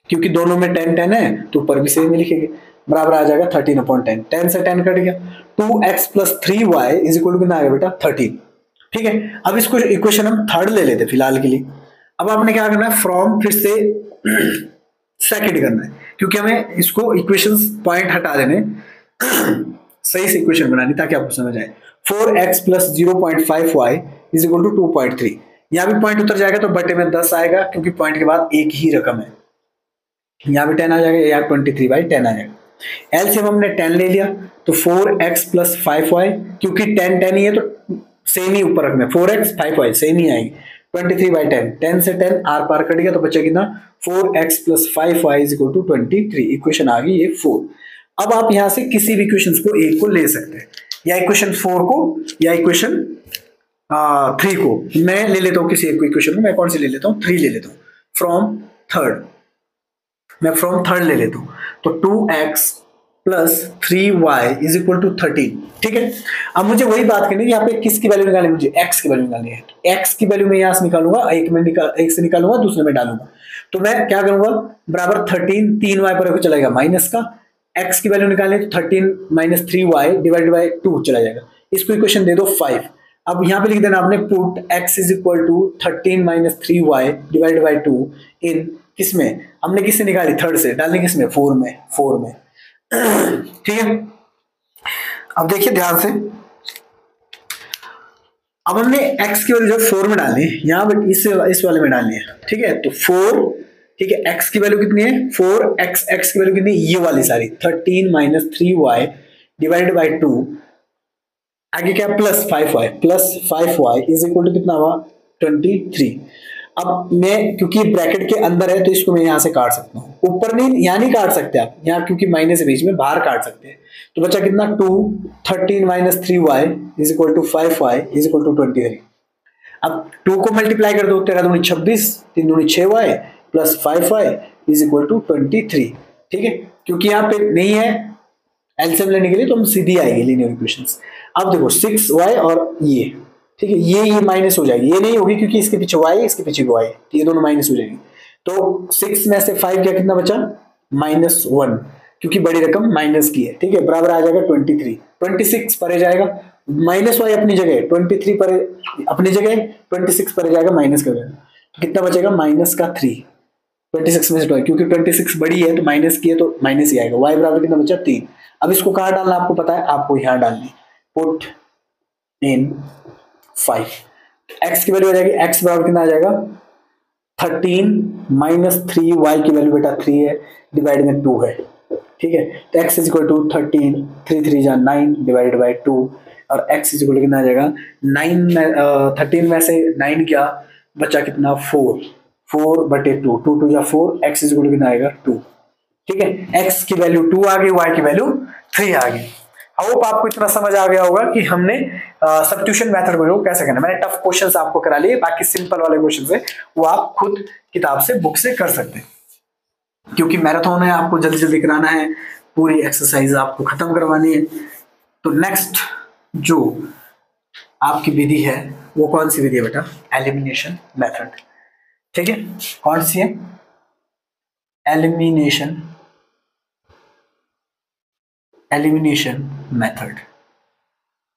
क्योंकि दोनों में 10 10 है, तो ऊपर भी सेम ही लिखेंगे, बराबर आ जाएगा 13/10, 10 से 10 कट गया, 2x plus 3y is equal to कितना आ गया बेटा 13, ठीक है। अब इसको इक्वेशन हम थर्ड ले लेते फिलहाल के लिए। अब आपने क्या करना है, फ्रॉम फिर से सेकंड करना है, क्योंकि हमें इसको इक्वेशंस पॉइंट हटा देने सही से इक्वेशन बनानी ताकि आपको समझ आए। 4x plus 0.5y is equal to 2.3, यहाँ भी पॉइंट उतर जाएगा तो बटे में 10 आएगा क्योंकि पॉइंट के बाद एक ही रकम है, यहाँ भी 10 आ जाएगा, यहाँ 23/10 आ जाएगा। एलसीएम हमने 10 ले लिया, तो 4x प्लस 5y, क्योंकि 10 10 ही है तो सेम ही ऊपर रखना है, 4x 5y सेम ही आएगी, 23/10, 10 से 10 आर पार कट गया तो बचा कितना 4x plus 5y is equal to 23, equation आ गई ये 4। अब आप यहां से किसी भी इक्वेशन को एक को ले सकते हैं, या इक्वेशन 4 को या इक्वेशन 3 को, मैं ले लेता हूं किसी एक इक्वेशन को, मैं कौन सी ले लेता हूं 3 ले लेता हूं, फ्रॉम थर्ड, मैं फ्रॉम थर्ड ले लेता हूं, तो 2x plus 3y is equal to 13, ठीक है। अब मुझे वही बात करनी है, यहाँ पे किसकी वैल्यू निकालनी है, मुझे x की वैल्यू निकालनी है, x की वैल्यू मैं यहाँ से निकालूंगा, एक से निकालूंगा, दूसरे में डालूंगा, तो मैं क्या करूंगा, बराबर 13, 3y पर चला जाएगा माइनस का, x की वैल्यू निकालनी है तो 13 माइनस 3y डिवाइडेड बाय 2 चला जाएगा, इसको इक्वेशन दे दो 5। अब यहाँ पे लिख देना आपने put x is equal to 13 minus 3y divided by 2 इन किसमें, हमने किससे निकाली थर्ड से, डालने किसमें 4 में, ठीक है। अब देखिए ध्यान से, अब हमने x की वैल्यू जो 4 में डालनी है, यहाँ पर इस वाले में डालनी है, ठीक है। तो 4, ठीक है, x की वैल्यू कितनी है 4x, x की वैल्यू कितनी है ये वाली सारी 13 माइनस 3y डिवाइडेड बाय 2, आगे क्या plus 5y is equal to कितना हुआ 23। अब मैं क्योंकि ब्रैकेट के अंदर है तो इसको मैं यहां से काट सकता हूँ, ऊपर नहीं, यहाँ नहीं काट सकते आप, यहाँ क्योंकि माइनस के बीच में बाहर काट सकते हैं, तो बचा कितना 2, 13 minus 3y is equal to 5y is equal to 23। अब 2 को मल्टीप्लाई कर दो, 13 दूनी 26, 3 दूनी 6y plus 5y is equal to 23, ठीक है। क्योंकि यहाँ पे नहीं है एलसीएम लेने के लिए तो हम सीधी आएगी लीनियर इक्वेशंस। अब देखो 6y और ये ठीक है, ये माइनस हो जाएगी, ये नहीं होगी क्योंकि इसके पीछे y है, इसके पीछे y है, तो ये दोनों माइनस हो जाएंगे। तो 6 में से 5 क्या कितना बचा, -1, क्योंकि बड़ी रकम माइनस की है। ठीक है, बराबर आ जाएगा 23, 26 परे जाएगा, -y अपनी जगह, 23 पर अपनी जगह, 26 पर जाएगा माइनस का वैल्यू, तो कितना बचेगा -3, 26 में से 12, क्योंकि 26 बड़ी है तो माइनस की है तो माइनस ही आएगा। y बराबर कितना बचा 3। अब इसको कहाँ डालना आपको पता है, आपको यहाँ डालनी, पुट इन 5, x की वैल्यू आ जाएगी, x बराबर कितना आ जाएगा 13 -3, y की वैल्यू बेटा 3 है, डिवाइड में 2 है। ठीक है, तो x इज इक्वल टू 13, 3 3 जा 9 डिवाइडेड बाय 2, और x इज इक्वल कितना आ जाएगा 9 13 में से 9 क्या बचा, कितना 4 बटे 2, 2 2 जा 4, x इज इक्वल कितना आएगा 2। ठीक है, x की वैल्यू 2 आ गई, y की वैल्यू 3 आ गई। होप आपको इतना समझ आ गया होगा कि हमने सब्स्टिट्यूशन मेथड को कैसे करना। मैंने टफ क्वेश्चंस आपको करा लिए, बाकी सिंपल वाले क्वेश्चंस है वो आप खुद किताब से बुक से कर सकते हैं, क्योंकि मैराथन है, आपको जल्दी जल्दी कराना है, पूरी एक्सरसाइज आपको खत्म करवानी है। तो नेक्स्ट जो आपकी विधि है वो कौन सी विधि है बेटा, एलिमिनेशन मेथड। ठीक है, कौन सी है, एलिमिनेशन मेथड।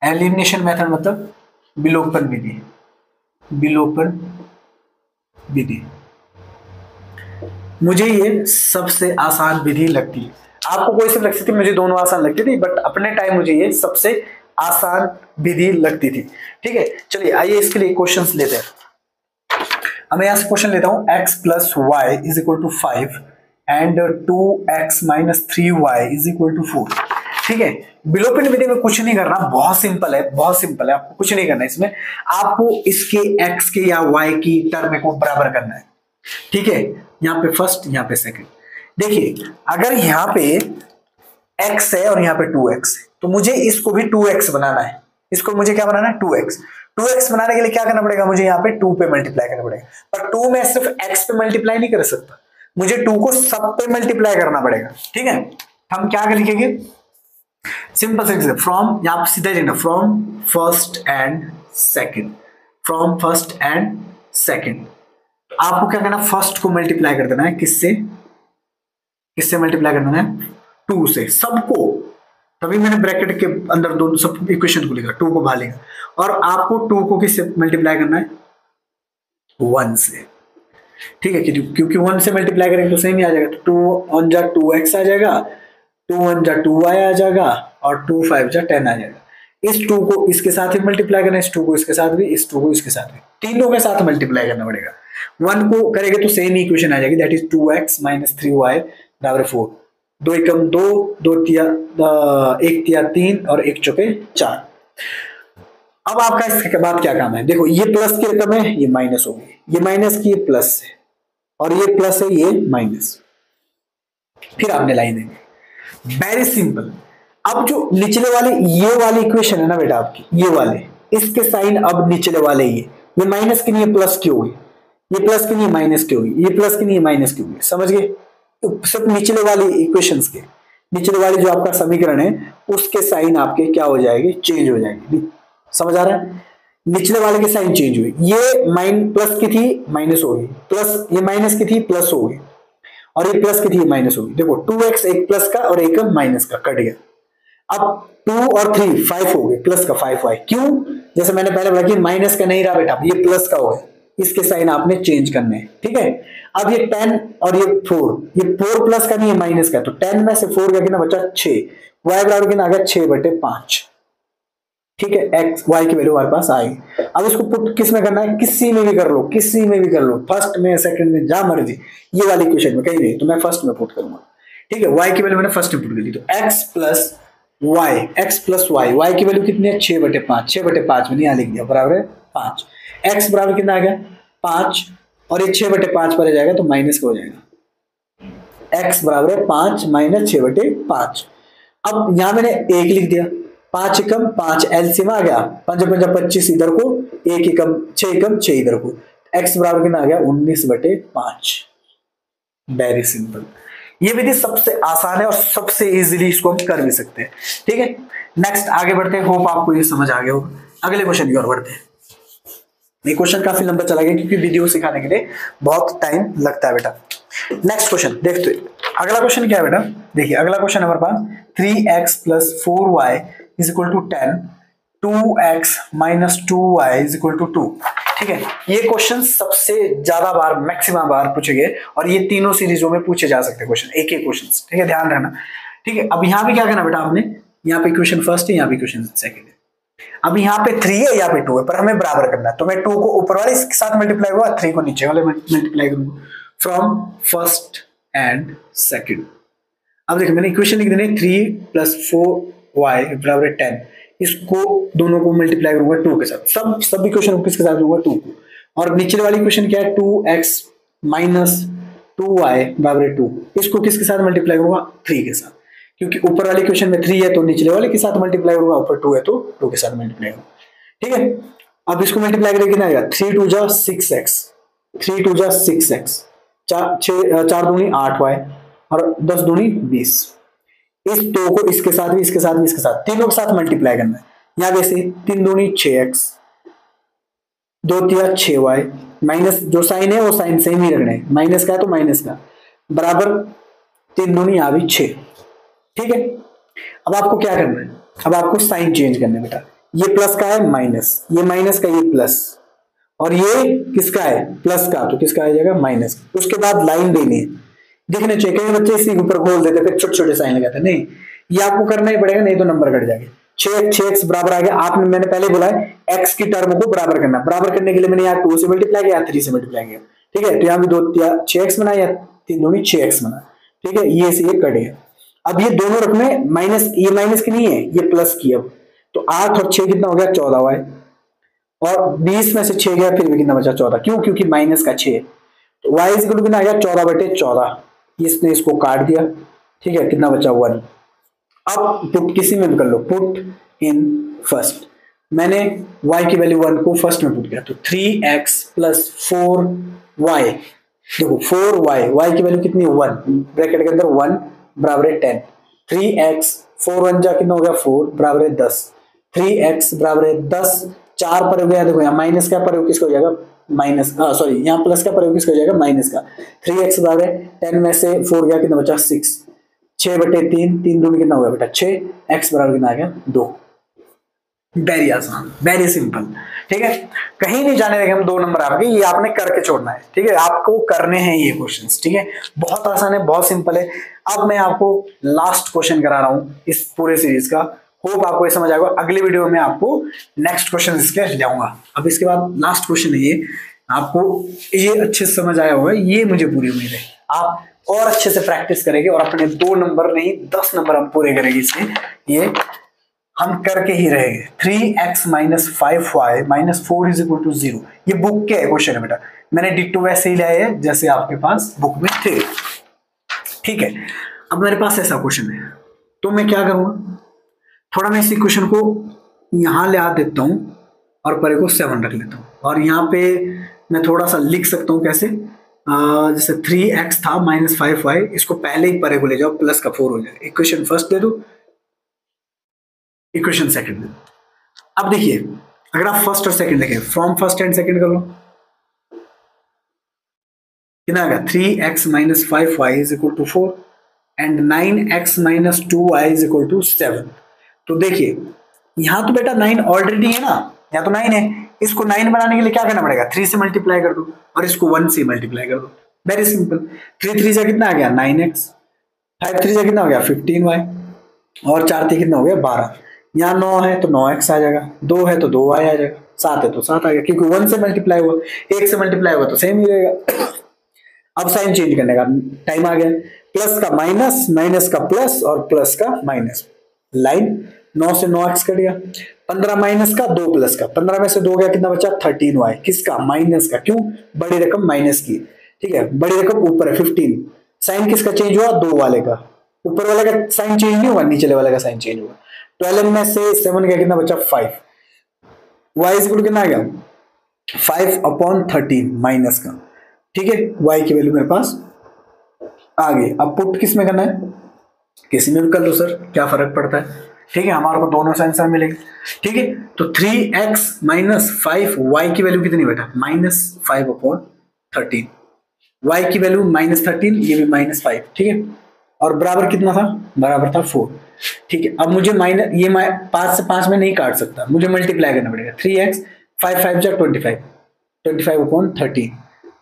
एलिमिनेशन मेथड मतलब विलोपन विधि, विलोपन विधि मुझे ये सबसे आसान विधि लगती है। आपको कोई सी लगती थी, मुझे दोनों आसान लगती थी, बट अपने टाइम मुझे ये सबसे आसान विधि लगती थी। ठीक है, चलिए आइए इसके लिए क्वेश्चंस लेते हैं। अब मैं यहां से क्वेश्चन लेता हूं, x + y is equal to 5 and 2x - 3y is equal to 4। ठीक है, विलोपन विधि में कुछ नहीं करना, बहुत सिंपल है, बहुत सिंपल है, आपको कुछ नहीं करना इसमें, आपको इसके x के या y की टर्म को बराबर करना है। ठीक है, यहाँ पे फर्स्ट, यहाँ पे सेकंड। देखिए अगर यहाँ पे x है और यहाँ पे 2x है, तो मुझे इसको भी 2x बनाना है, इसको मुझे क्या बनाना है 2x। 2x बनाने के लिए क्या करना पड़ेगा, मुझे यहाँ पे 2 पे मल्टीप्लाई करना पड़ेगा, पर 2 में सिर्फ x पे मल्टीप्लाई नहीं कर सकता, मुझे 2 को सब पे मल्टीप्लाई करना पड़ेगा। ठीक है, हम क्या लिखेंगे, सिंपल से फ्रॉम, यहाँ पे सीधा लिखना, from first and second, from first and second. आपको क्या करना, फर्स्ट को मल्टीप्लाई कर देना है, किससे, किससे मल्टीप्लाई कर देना है, 2 से, सबको। तभी मैंने ब्रैकेट के अंदर दोनों सब इक्वेशन को लिखा, 2 को बाहर लिखा, और आपको 2 को किससे मल्टीप्लाई करना है, 1 से। ठीक है, क्योंकि 1 से मल्टीप्लाई करेंगे तो सेम ही आ जाएगा, तो 2 1 जा 2x आ जाएगा, 2 1 जा 2y आ जाएगा, और 2 5 जा 10 आ जाएगा। इस 2 को इसके साथ ही मल्टीप्लाई करना है, इस 2 को इसके साथ भी, इस 2 को इसके साथ भी, तीनों के साथ मल्टीप्लाई करना पड़ेगा। 1 को करेंगे तो सेम इक्वेशन आ जाएगी, दैट इज 2x - 3y बराबर 4। 2 एकम 2, 2 तिया 1 तिया 3 और 1 चौके 4। अब आपका इसके बाद क्या काम है, देखो ये प्लस की रकम है, ये माइनस हो गई, ये माइनस की, ये प्लस है, और ये प्लस है, ये माइनस, फिर आपने लाइन देंगे, वेरी सिंपल। अब जो निचले वाले ये वाली इक्वेशन है ना बेटा आपकी, ये वाले, इसके साइन अब निचले वाले ये माइनस की नहीं है प्लस की होगी, ये प्लस की नहीं है माइनस की होगी, ये प्लस की नहीं है माइनस की होगी, समझ गए। तो सिर्फ निचले वाली इक्वेशंस के, निचले वाली जो आपका समीकरण है उसके साइन आपके क्या हो जाएंगे, चेंज हो जाएंगे। समझ आ रहा है, निचले वाले के साइन चेंज हुए, ये प्लस की थी माइनस हो गई, प्लस ये माइनस की थी प्लस हो गई, और ये प्लस की थी माइनस हो गई। देखो 2x एक प्लस का और एक माइनस का कट गया। अब 2 और 3 5 हो गए, प्लस का 5y, क्यों, जैसे मैंने पहले बोला कि माइनस का नहीं रहा बेटा, ये प्लस का हो गया, इसके साइन आपने चेंज करने हैं। ठीक है, अब ये 10 और ये 4, ये 4 प्लस का नहीं है माइनस का, तो 10 में से 4 का कितना बचा 6, y बराबर कितना आ गया 6/5। ठीक है, x y की वैल्यू हमारे पास आई। अब इसको पुट किस में करना है, किसी में भी कर लो, किसी में भी कर लो, फर्स्ट में सेकंड में जहां मर्जी, ये वाली इक्वेशन में कहीं भी, तो मैं फर्स्ट में पुट करूंगा। ठीक है, y की वैल्यू मैंने फर्स्ट में पुट कर दी, तो x प्लस y की वैल्यू कितनी है 6/5, 6/5 में नहीं लिख दिया, बराबर है 5। x बराबर कितना आ गया 5, और ये 6/5 पर आ जाएगा तो माइनस का हो जाएगा, x बराबर है 5 - 6/5। अब यहां मैंने 1 लिख दिया, 5 एकम 5 एलसीएम आ गया, 5 5 25 इधर को, 1 एकम 6 एकम 6 इधर को, x बराबर कितना आ गया 19/5। वेरी सिंपल, ये विधि सबसे आसान है और सबसे इजीली इसको हम कर भी सकते हैं। ठीक है, नेक्स्ट आगे बढ़ते हैं, होप आपको ये समझ आ गया होगा। अगले क्वेश्चन की ओर बढ़ते हैं। ये क्वेश्चन काफी लंबा चला गया क्योंकि वीडियो सिखाने के लिए बहुत टाइम लगता है बेटा। नेक्स्ट क्वेश्चन देखते हैं। अगला क्वेश्चन क्या है बेटा, देखिए अगला क्वेश्चन हमारे पास 3x + 4y = 10, 2x - 2y = 2। ठीक है, ये क्वेश्चन सबसे ज्यादा बार मैक्सिमम बार पूछे गए और ये तीनों सीरीजों में पूछे जा सकते हैं क्वेश्चन, एक एक क्वेश्चन। ठीक है, ध्यान रखना। ठीक है, अब यहाँ पे क्या करना बेटा, आपने यहाँ पे इक्वेशन फर्स्ट है, यहाँ पे इक्वेशन सेकंड है। अब यहाँ पे 3 है, यहाँ पे 2 है, पर हमें बराबर करना है। तो मैं 2 को ऊपर वाले के साथ मल्टीप्लाई करूंगा, 3 को नीचे वाले मल्टीप्लाई करूंगा फ्रॉम फर्स्ट एंड सेकंड। अब देखो मैंने इक्वेशन लिख देनी 3 + 4y = 10, इसको दोनों को मल्टीप्लाई करूंगा 2 के साथ। सब इक्वेशन को किसके साथ दूंगा, 2 को। और नीचे वाली इक्वेशन क्या है, 2x - 2y = 2, इसको किसके साथ मल्टीप्लाई करूंगा, 3 के साथ। क्योंकि ऊपर वाली इक्वेशन में 3 है तो निचले वाले के साथ मल्टीप्लाई करूंगा, ऊपर 2 है तो 2 के साथ मल्टीप्लाई करूंगा। ठीक है, अब इसको मल्टीप्लाई करके कितना आएगा, 3 × 2 = 6x, 3 × 2 = 6x, 4 दूनी 8y और 10 दूनी 20। इस 2 को इसके साथ भी, इसके साथ भी, इसके साथ, तीनों के साथ मल्टीप्लाई करना है। यहाँ वैसे 3 दूनी 6x, 2 × 6y, माइनस जो साइन है वो साइन सेम ही रखना है, माइनस का है तो माइनस का, बराबर 3 दूनी यहाँ भी 6। ठीक है, अब आपको क्या करना है, अब आपको साइन चेंज करना है बेटा। ये प्लस का है माइनस, ये माइनस का ये प्लस, और ये किसका है, प्लस का, तो किसका आ जाएगा, माइनस। उसके बाद लाइन देनी है, देखने चाहिए। कई बच्चे इसी के ऊपर खोल देते फिर छोटे छोटे साइन लगाते, नहीं ये आपको करना ही पड़ेगा, नहीं तो नंबर कट जाएगा। 6x बराबर आ गया, आपने मैंने पहले बोला है x की टर्म को बराबर करना। बराबर करने के लिए मैंने यहाँ 2 से मल्टीप्लाई किया, 3 से मल्टीप्लाई किया। ठीक है, तो यहाँ भी 2 6x बना, या 3 दूनी 6x बना। ठीक है, ये से ये कट गया। अब ये दोनों रकमें माइनस, ये माइनस की नहीं है, ये प्लस की। अब तो 8 और 6 कितना हो गया, 14y, और 20 में से 6 गया फिर भी कितना बचा, 14। क्यों, क्योंकि माइनस का 6। तो y = कितना आ गया, 14/14। इसने इसको काट दिया। ठीक है, कितना बचा, 1। अब पुट किसी में भी कर लो, पुट इन फर्स्ट। मैंने y की वैल्यू 1 को फर्स्ट में पुट किया, तो 3x + 4y, देखो 4y, y की वैल्यू कितनी है, 1, ब्रैकेट के अंदर 1 = 10। 3x 4 1 जा कितना हो गया, 4 = 10। 3x = 10, 4 पर हो गया, देखो यहाँ माइनस का प्रयोग किसका हो जाएगा, माइनस, सॉरी यहाँ प्लस का प्रयोग किसका हो जाएगा, माइनस का। 3x = 10 में से 4 गया, कितना बचा, 6। 6/3, 3 दूनी कितना हो गया बेटा, 6। x बराबर कितना आ गया, 2। वेरी आसान, वेरी सिंपल। ठीक है, कहीं नहीं जाने देंगे हम, 2 नंबर आपके, ये आपने करके छोड़ना है। ठीक है, आपको करने हैं ये क्वेश्चंस। ठीक है, बहुत आसान है, बहुत सिंपल है। अब मैं आपको लास्ट क्वेश्चन करा रहा हूं इस पूरे सीरीज का, होप आपको ये समझ आएगा। अगले वीडियो में आपको नेक्स्ट क्वेश्चन इसके लाऊंगा। अब इसके बाद लास्ट क्वेश्चन है ये, आपको ये अच्छे से समझ आया होगा, ये मुझे पूरी उम्मीद है। आप और अच्छे से प्रैक्टिस करेंगे और अपने 2 नंबर नहीं 10 नंबर हम पूरे करेंगे इससे, ये हम करके ही रहेंगे। 3x - 5y - 4 = 0, ये बुक के क्वेश्चन है बेटा, मैंने डिट्टो वैसे ही लाए हैं जैसे आपके पास बुक में थे। ठीक है, अब मेरे पास ऐसा क्वेश्चन है तो मैं क्या करूंगा, थोड़ा मैं इस क्वेश्चन को यहां ले आ देता हूं और परे को 7 रख लेता हूं, और यहाँ पे मैं थोड़ा सा लिख सकता हूं कैसे, जैसे 3x था - 5y, इसको पहले ही परे को ले जाओ, प्लस का 4 हो जाए। इक्वेशन फर्स्ट दे दो, इक्वेशन सेकंड दे दो। अब देखिए अगर आप फर्स्ट और सेकंड देखें, फ्रॉम फर्स्ट एंड सेकंड कर लो, कितना आ गया, 3x - 5y = 4 and 9x - 2y = 7। तो देखिए यहां तो बेटा 9 ऑलरेडी है ना, यहाँ तो 9 है, इसको 9 बनाने के लिए क्या करना पड़ेगा, 3 से मल्टीप्लाई कर दो और इसको 1 से मल्टीप्लाई कर दो। Very simple. 3 3 जा कितना आ गया, 9x, 5 3 जा कितना हो गया, 15y, और 4 3 कितना हो गया, 12। यहाँ 9 है तो 9x आ जाएगा, 2 है तो 2y आ जाएगा, 7 है तो 7 आ गया, क्योंकि 1 से मल्टीप्लाई हुआ, 1 से मल्टीप्लाई हुआ तो सेम ही रहेगा। अब साइन चेंज करने का टाइम आ गया, प्लस का माइनस, माइनस का प्लस और प्लस का माइनस। लाइन 9 से 9x कट गया, 15 माइनस का 2 प्लस का, 15 में से 2 गया, कितना बचा, 13y, किसका, माइनस का। क्यों, बड़ी रकम माइनस की। ठीक है, बड़ी रकम ऊपर है 15, साइन किसका चेंज हुआ, 2 वाले का, ऊपर वाले का साइन चेंज नहीं हुआ, नीचे वाले का साइन चेंज हुआ। 12 में से 7 गया, कितना बचा, 5। y इक्वल कितना आ गया, 5/13 माइनस का। ठीक है, y की वैल्यू मेरे पास आ गई। अब पुट किस में करना है, किसी में भी कर लो सर, क्या फर्क पड़ता है। ठीक है, हमारे को दोनों से आंसर मिलेंगे। ठीक है, तो 3x माइनस 5y की वैल्यू कितनी बेटा, -5/13। y की वैल्यू -13, ये भी -5। ठीक है, और बराबर कितना था, बराबर था 4। ठीक है, अब मुझे माइनस ये 5 से 5 में नहीं काट सकता, मुझे मल्टीप्लाई करना पड़ेगा। 3x 5 5 जा 25, 25/13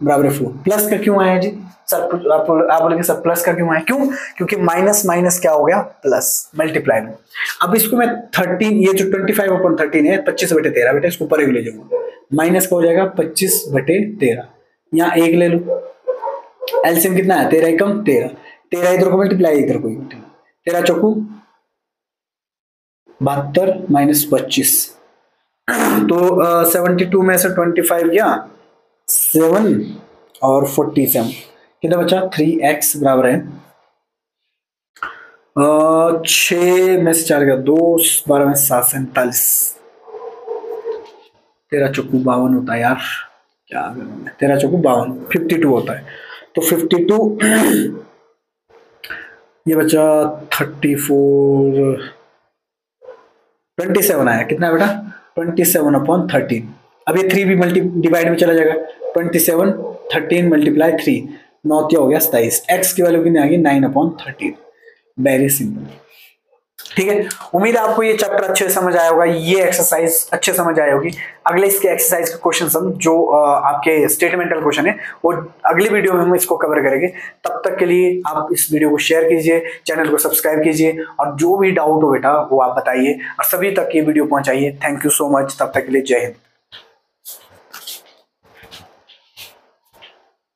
बराबर 4। प्लस का क्यों आया जी सर, आप बोलेंगे सर प्लस का क्यों आया, क्यों, क्योंकि माइनस माइनस क्या हो गया, प्लस, मल्टीप्लाई में। अब इसको मैं 13, ये जो 25/13 है 25/13 बेटा, इसको ऊपर एक ले जाऊंगा, माइनस का हो जाएगा 25/13, यहाँ एक ले लू, एलसीएम कितना है 13 एकम 13, 13 इधर को मल्टीप्लाई इधर को, 13 चौकू 72 माइनस 25, तो 72 में से 25 गया 7 और 47 कितना बचा, 3x बराबर है 6 में से 4 गया 2, 12 में 7 47, 13 चौकू 52 होता है यार, क्या 13 चौकू 52, 52 होता है, तो 52 ये बचा 34, 27 आया, कितना बेटा 27/13। अब ये 3 भी डिवाइड में चला जाएगा, 27 13 मल्टीप्लाई 3, 9 हो गया 27, x की वैल्यू कितनी आ गई 9/13। Very simple. ठीक है, उम्मीद है आपको ये चैप्टर अच्छे से समझ आया होगा, ये एक्सरसाइज अच्छे समझ आई होगी। अगले इसके एक्सरसाइज के क्वेश्चन हम जो आपके स्टेटमेंटल क्वेश्चन है वो अगली वीडियो में हम इसको कवर करेंगे। तब तक के लिए आप इस वीडियो को शेयर कीजिए, चैनल को सब्सक्राइब कीजिए, और जो भी डाउट हो बेटा वो आप बताइए और सभी तक ये वीडियो पहुंचाइए। थैंक यू सो मच, तब तक के लिए जय हिंद।